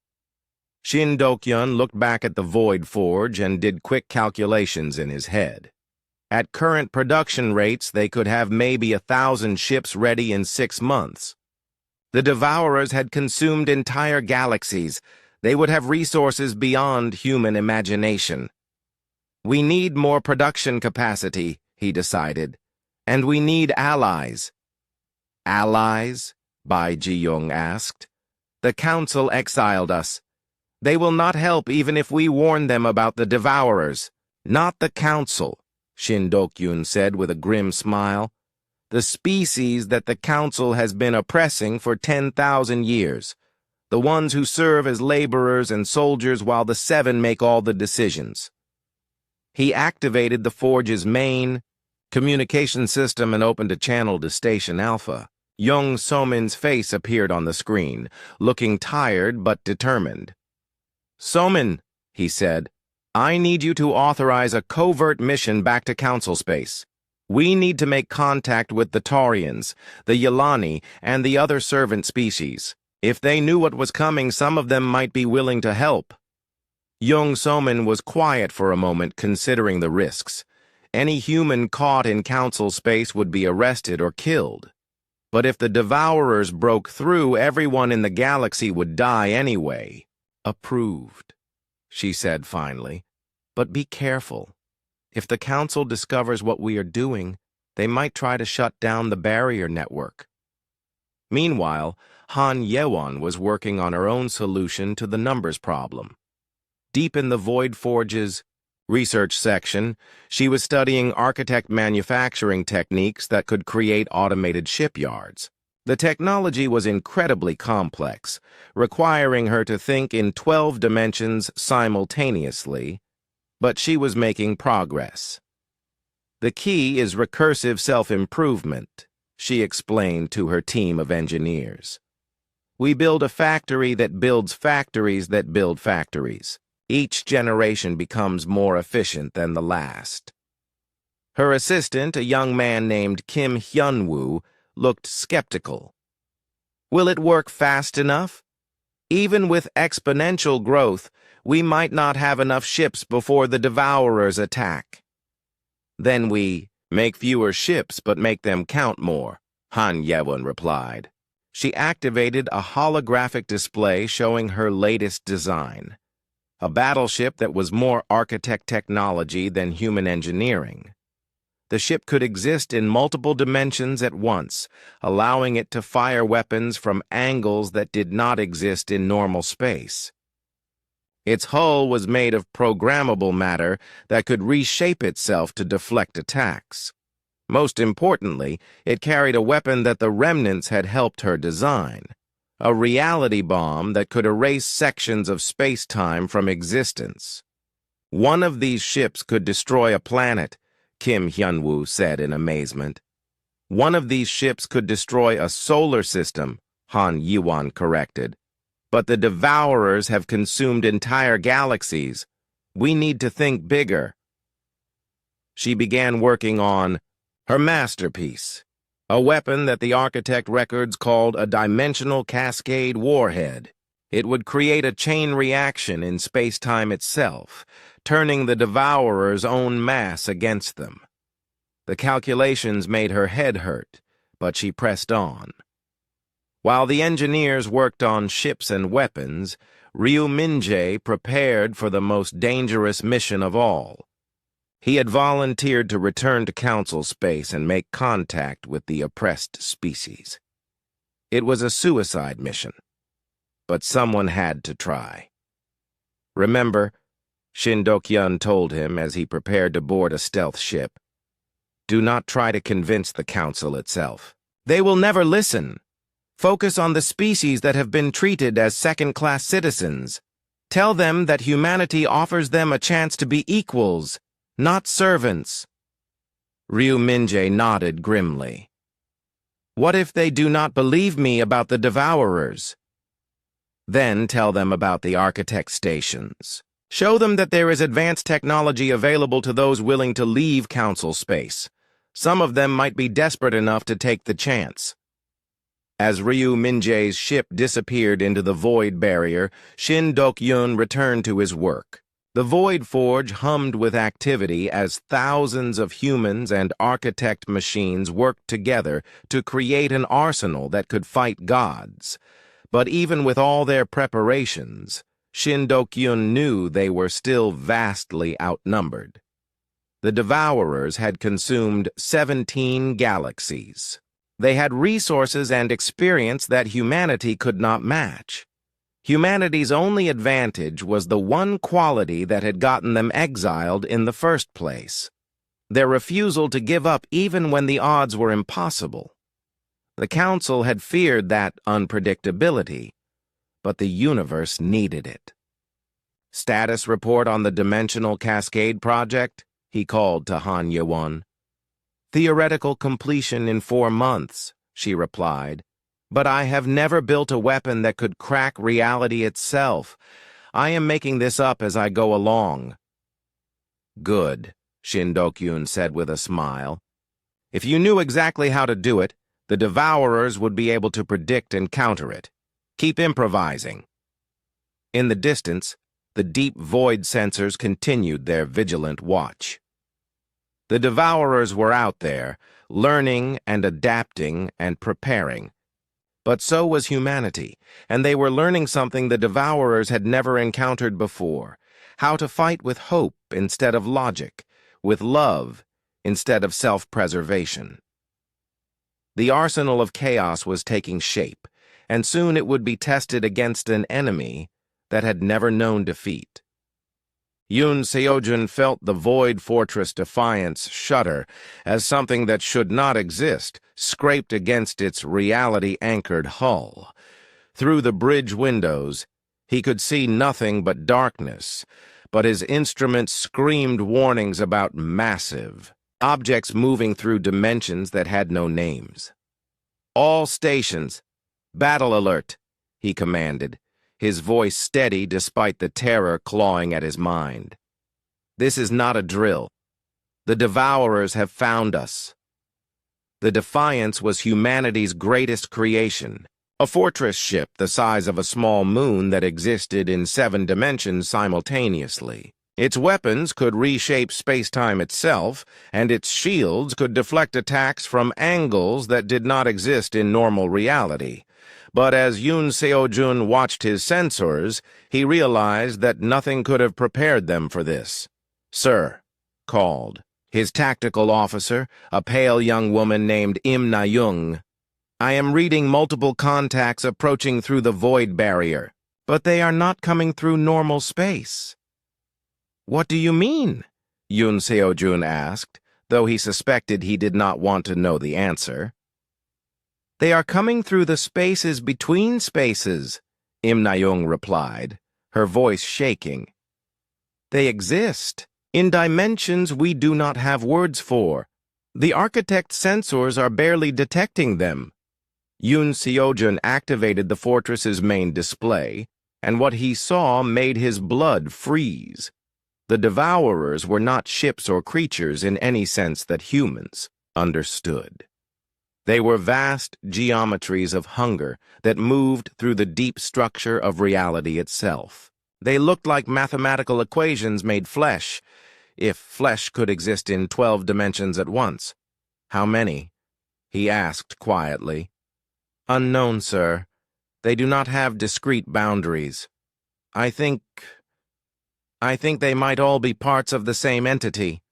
Speaker 1: Shin Dok-yun looked back at the Void Forge and did quick calculations in his head. At current production rates, they could have maybe 1,000 ships ready in 6 months. The Devourers had consumed entire galaxies. They would have resources beyond human imagination. We need more production capacity, he decided, and we need allies. Allies? Bai Ji-young asked. The Council exiled us. They will not help even if we warn them about the Devourers. Not the Council, Shin Dok-yun said with a grim smile. The species that the Council has been oppressing for 10,000 years. The ones who serve as laborers and soldiers while the Seven make all the decisions. He activated the Forge's main communication system and opened a channel to Station Alpha. Young Somin's face appeared on the screen, looking tired but determined. Somin, he said, I need you to authorize a covert mission back to Council space. We need to make contact with the Taurians, the Yelani, and the other servant species. If they knew what was coming, some of them might be willing to help. Young Somin was quiet for a moment, considering the risks. Any human caught in Council space would be arrested or killed. But if the Devourers broke through, everyone in the galaxy would die anyway. Approved, she said finally. But be careful. If the Council discovers what we are doing, they might try to shut down the barrier network. Meanwhile, Han Yewon was working on her own solution to the numbers problem. Deep in the Void Forge's research section, she was studying architect manufacturing techniques that could create automated shipyards. The technology was incredibly complex, requiring her to think in 12 dimensions simultaneously, but she was making progress. The key is recursive self-improvement, she explained to her team of engineers. We build a factory that builds factories that build factories. Each generation becomes more efficient than the last. Her assistant, a young man named Kim Hyun-woo, looked skeptical. Will it work fast enough? Even with exponential growth, we might not have enough ships before the Devourers attack. Then we make fewer ships but make them count more, Han Yewon replied. She activated a holographic display showing her latest design. A battleship that was more architect technology than human engineering. The ship could exist in multiple dimensions at once, allowing it to fire weapons from angles that did not exist in normal space. Its hull was made of programmable matter that could reshape itself to deflect attacks. Most importantly, it carried a weapon that the remnants had helped her design, a reality bomb that could erase sections of space-time from existence. One of these ships could destroy a planet, Kim Hyun-woo said in amazement. One of these ships could destroy a solar system, Han Yewon corrected. But the Devourers have consumed entire galaxies. We need to think bigger. She began working on her masterpiece, a weapon that the architect records called a dimensional cascade warhead. It would create a chain reaction in space-time itself, turning the Devourers' own mass against them. The calculations made her head hurt, but she pressed on. While the engineers worked on ships and weapons, Ryu Min-jae prepared for the most dangerous mission of all. He had volunteered to return to Council space and make contact with the oppressed species. It was a suicide mission, but someone had to try. Remember, Shin Dok-yun told him as he prepared to board a stealth ship, do not try to convince the Council itself. They will never listen. Focus on the species that have been treated as second-class citizens. Tell them that humanity offers them a chance to be equals, not servants. Ryu Minjae nodded grimly. What if they do not believe me about the Devourers? Then tell them about the Architect stations. Show them that there is advanced technology available to those willing to leave Council space. Some of them might be desperate enough to take the chance. As Ryu Minjae's ship disappeared into the void barrier, Shin Dok-yun returned to his work. The Void Forge hummed with activity as thousands of humans and architect machines worked together to create an arsenal that could fight gods. But even with all their preparations, Shin Dok-yun knew they were still vastly outnumbered. The Devourers had consumed 17 galaxies. They had resources and experience that humanity could not match. Humanity's only advantage was the one quality that had gotten them exiled in the first place: their refusal to give up even when the odds were impossible. The Council had feared that unpredictability, but the universe needed it. Status report on the Dimensional Cascade Project, he called to Han Ye-won. Theoretical completion in 4 months, she replied. But I have never built a weapon that could crack reality itself. I am making this up as I go along. Good, Shin Dok-yun said with a smile. If you knew exactly how to do it, the Devourers would be able to predict and counter it. Keep improvising. In the distance, the deep void sensors continued their vigilant watch. The Devourers were out there, learning and adapting and preparing. But so was humanity, and they were learning something the Devourers had never encountered before: how to fight with hope instead of logic, with love instead of self-preservation. The arsenal of chaos was taking shape, and soon it would be tested against an enemy that had never known defeat. Yoon Seojun felt the Void Fortress Defiance shudder as something that should not exist scraped against its reality-anchored hull. Through the bridge windows, he could see nothing but darkness, but his instruments screamed warnings about massive objects moving through dimensions that had no names. All stations, battle alert, he commanded, his voice steady despite the terror clawing at his mind. This is not a drill. The Devourers have found us. The Defiance was humanity's greatest creation, a fortress ship the size of a small moon that existed in 7 dimensions simultaneously. Its weapons could reshape space-time itself, and its shields could deflect attacks from angles that did not exist in normal reality. But as Yoon Seojun watched his sensors, he realized that nothing could have prepared them for this. Sir, called his tactical officer, a pale young woman named Im Na-young. I am reading multiple contacts approaching through the void barrier, but they are not coming through normal space. What do you mean? Yoon Seojun asked, though he suspected he did not want to know the answer. They are coming through the spaces between spaces, Im Na-young replied, her voice shaking. They exist, in dimensions we do not have words for. The Architect's sensors are barely detecting them. Yoon Seojun activated the fortress's main display, and what he saw made his blood freeze. The Devourers were not ships or creatures in any sense that humans understood. They were vast geometries of hunger that moved through the deep structure of reality itself. They looked like mathematical equations made flesh, if flesh could exist in 12 dimensions at once. How many? He asked quietly. Unknown, sir. They do not have discrete boundaries. I think they might all be parts of the same entity.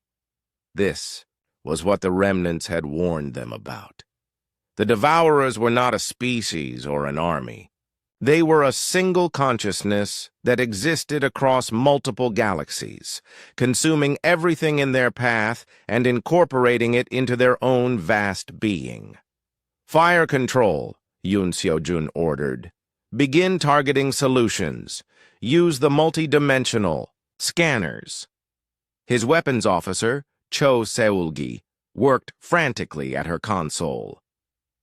Speaker 1: This was what the remnants had warned them about. The Devourers were not a species or an army. They were a single consciousness that existed across multiple galaxies, consuming everything in their path and incorporating it into their own vast being. "Fire control," Yoon Seo-jun ordered. "Begin targeting solutions. Use the multi-dimensional scanners." His weapons officer, Cho Seul-gi, worked frantically at her console.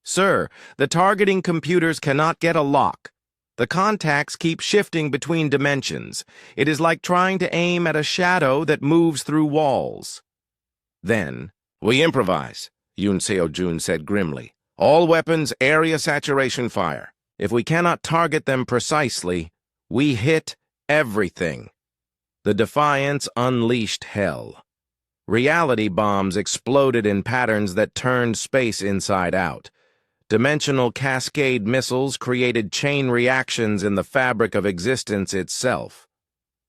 Speaker 1: "Sir, the targeting computers cannot get a lock. The contacts keep shifting between dimensions. It is like trying to aim at a shadow that moves through walls." Then, "We improvise," Yoon Seo-jun said grimly. "All weapons area saturation fire. If we cannot target them precisely, we hit everything." The Defiance unleashed hell. Reality bombs exploded in patterns that turned space inside out. Dimensional cascade missiles created chain reactions in the fabric of existence itself.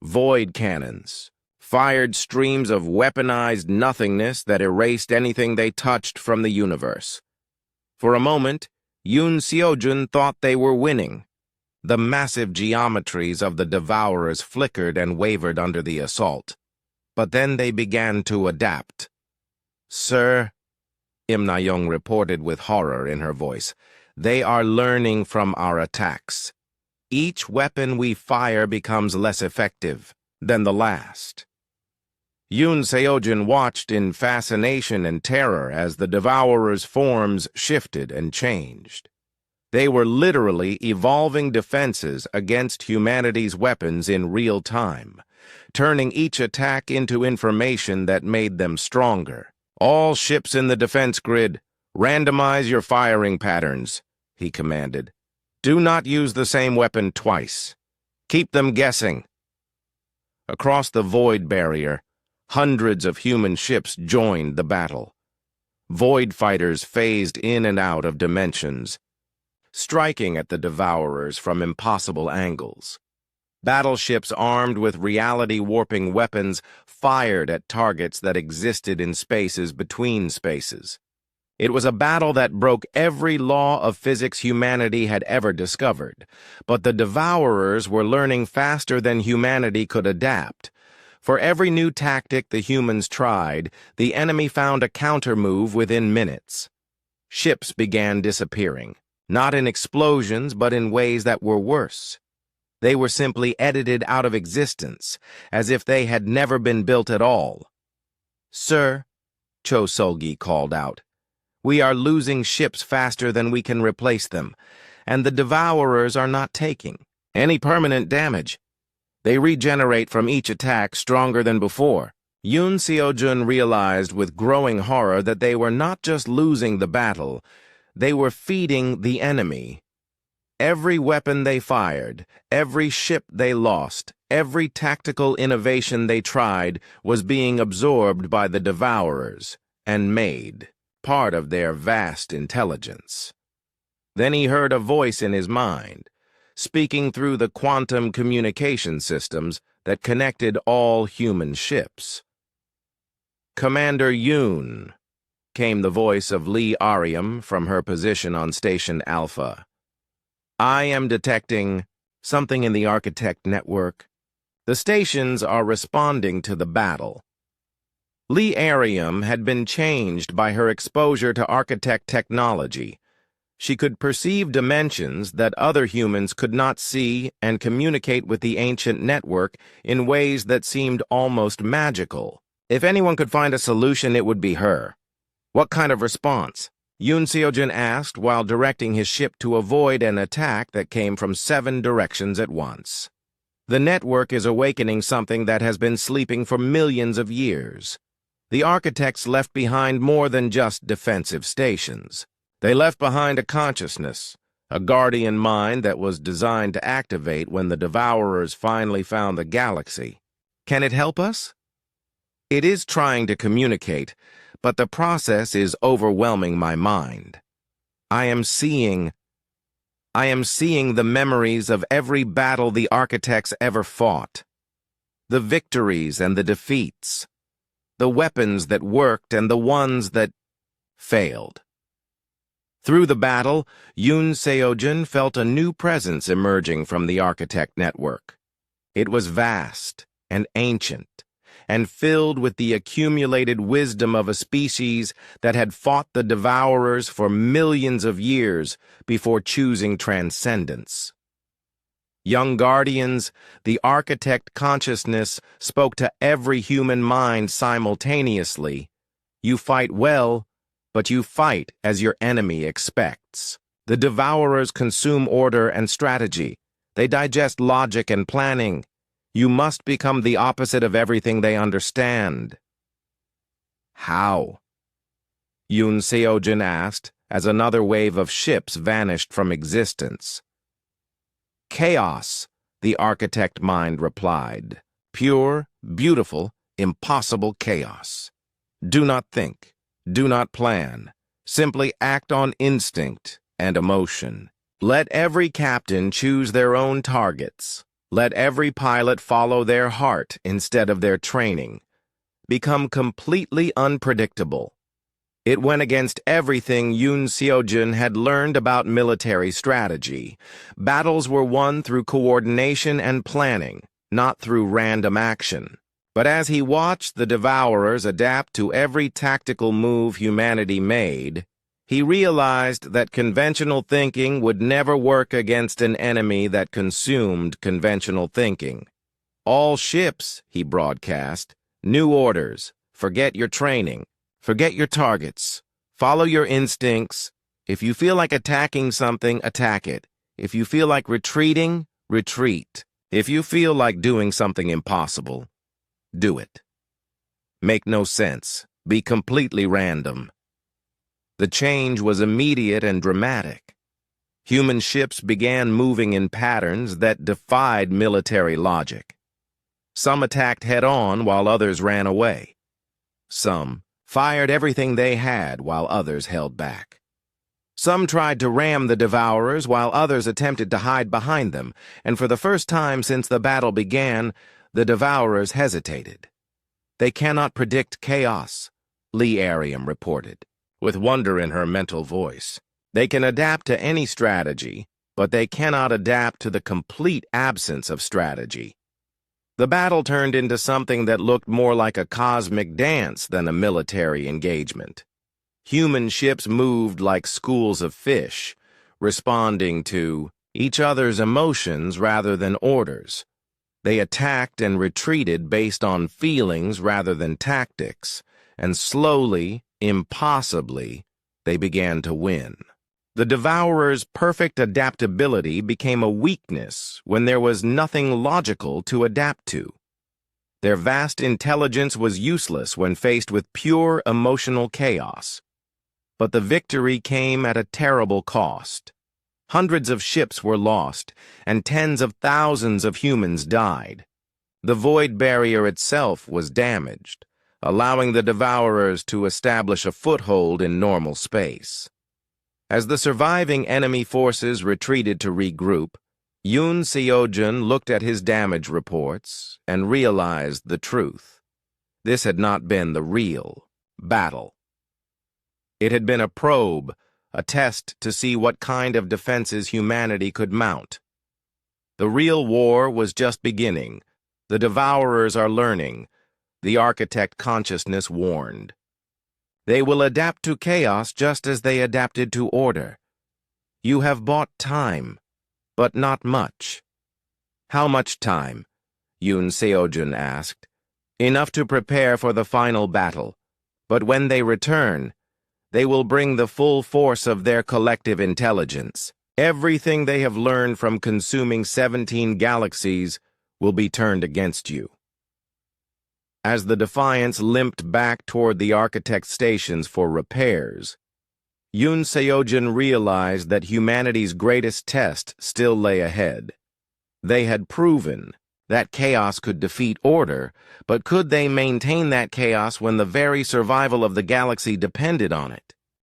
Speaker 1: Void cannons fired streams of weaponized nothingness that erased anything they touched from the universe. For a moment, Yoon Seo-jun thought they were winning. The massive geometries of the Devourers flickered and wavered under the assault. But then they began to adapt. "Sir," Im Na-young reported with horror in her voice, "they are learning from our attacks. Each weapon we fire becomes less effective than the last." Yoon Seo-jun watched in fascination and terror as the Devourers' forms shifted and changed. They were literally evolving defenses against humanity's weapons in real time, turning each attack into information that made them stronger. "All ships in the defense grid, randomize your firing patterns," he commanded. "Do not use the same weapon twice. Keep them guessing." Across the void barrier, hundreds of human ships joined the battle. Void fighters phased in and out of dimensions, striking at the Devourers from impossible angles. Battleships armed with reality-warping weapons fired at targets that existed in spaces between spaces. It was a battle that broke every law of physics humanity had ever discovered, but the Devourers were learning faster than humanity could adapt. For every new tactic the humans tried, the enemy found a counter-move within minutes. Ships began disappearing, not in explosions but in ways that were worse. They were simply edited out of existence, as if they had never been built at all. "Sir," Cho Seul-gi called out, "we are losing ships faster than we can replace them, and the Devourers are not taking any permanent damage. They regenerate from each attack stronger than before." Yoon Seo-jun realized with growing horror that they were not just losing the battle, they were feeding the enemy. Every weapon they fired, every ship they lost, every tactical innovation they tried was being absorbed by the Devourers and made part of their vast intelligence. Then he heard a voice in his mind, speaking through the quantum communication systems that connected all human ships. "Commander Yoon," came the voice of Lee Ariam from her position on Station Alpha. "I am detecting something in the Architect network. The stations are responding to the battle." Lee Ariam had been changed by her exposure to Architect technology. She could perceive dimensions that other humans could not see and communicate with the ancient network in ways that seemed almost magical. If anyone could find a solution, it would be her. "What kind of response?" Yoon Seo-jun asked while directing his ship to avoid an attack that came from 7 directions at once. "The network is awakening something that has been sleeping for millions of years. The architects left behind more than just defensive stations. They left behind a consciousness, a guardian mind that was designed to activate when the Devourers finally found the galaxy. Can it help us?" "It is trying to communicate, but the process is overwhelming my mind. I am seeing the memories of every battle the architects ever fought, the victories and the defeats, the weapons that worked and the ones that failed. Through the battle, Yoon Seojin felt a new presence emerging from the Architect network. It was vast and ancient, and filled with the accumulated wisdom of a species that had fought the Devourers for millions of years before choosing transcendence. Young Guardians, the Architect consciousness spoke to every human mind simultaneously. You fight well, but you fight as your enemy expects. The Devourers consume order and strategy. They digest logic and planning. You must become the opposite of everything they understand. How? Yoon Seojin asked as another wave of ships vanished from existence. Chaos, the Architect mind replied. Pure, beautiful, impossible chaos. Do not think. Do not plan. Simply act on instinct and emotion. Let every captain choose their own targets. Let every pilot follow their heart instead of their training. Become completely unpredictable. It went against everything Yoon Seojin had learned about military strategy. Battles were won through coordination and planning, not through random action. But as he watched the Devourers adapt to every tactical move humanity made, he realized that conventional thinking would never work against an enemy that consumed conventional thinking. All ships, he broadcast, new orders, forget your training, forget your targets, follow your instincts. If you feel like attacking something, attack it. If you feel like retreating, retreat. If you feel like doing something impossible, do it. Make no sense. Be completely random. The change was immediate and dramatic. Human ships began moving in patterns that defied military logic. Some attacked head-on while others ran away. Some fired everything they had while others held back. Some tried to ram the Devourers while others attempted to hide behind them, and for the first time since the battle began, the Devourers hesitated. They cannot predict chaos, Lee Ariam reported, with wonder in her mental voice. They can adapt to any strategy, but they cannot adapt to the complete absence of strategy. The battle turned into something that looked more like a cosmic dance than a military engagement. Human ships moved like schools of fish, responding to each other's emotions rather than orders. They attacked and retreated based on feelings rather than tactics, and slowly, impossibly, they began to win. The Devourers' perfect adaptability became a weakness when there was nothing logical to adapt to. Their vast intelligence was useless when faced with pure emotional chaos. But the victory came at a terrible cost. Hundreds of ships were lost, and tens of thousands of humans died. The void barrier itself was damaged, allowing the Devourers to establish a foothold in normal space. As the surviving enemy forces retreated to regroup, Yoon Seojin looked at his damage reports and realized the truth. This had not been the real battle. It had been a probe, a test to see what kind of defenses humanity could mount. The real war was just beginning. The Devourers are learning, the Architect consciousness warned. They will adapt to chaos just as they adapted to order. You have bought time, but not much. How much time? Yoon Seojin asked. Enough to prepare for the final battle, but when they return, they will bring the full force of their collective intelligence. Everything they have learned from consuming 17 galaxies will be turned against you. As the Defiance limped back toward the Architect stations for repairs, Yoon Seojin realized that humanity's greatest test still lay ahead. They had proven that chaos could defeat order, but could they maintain that chaos when the very survival of the galaxy depended on it?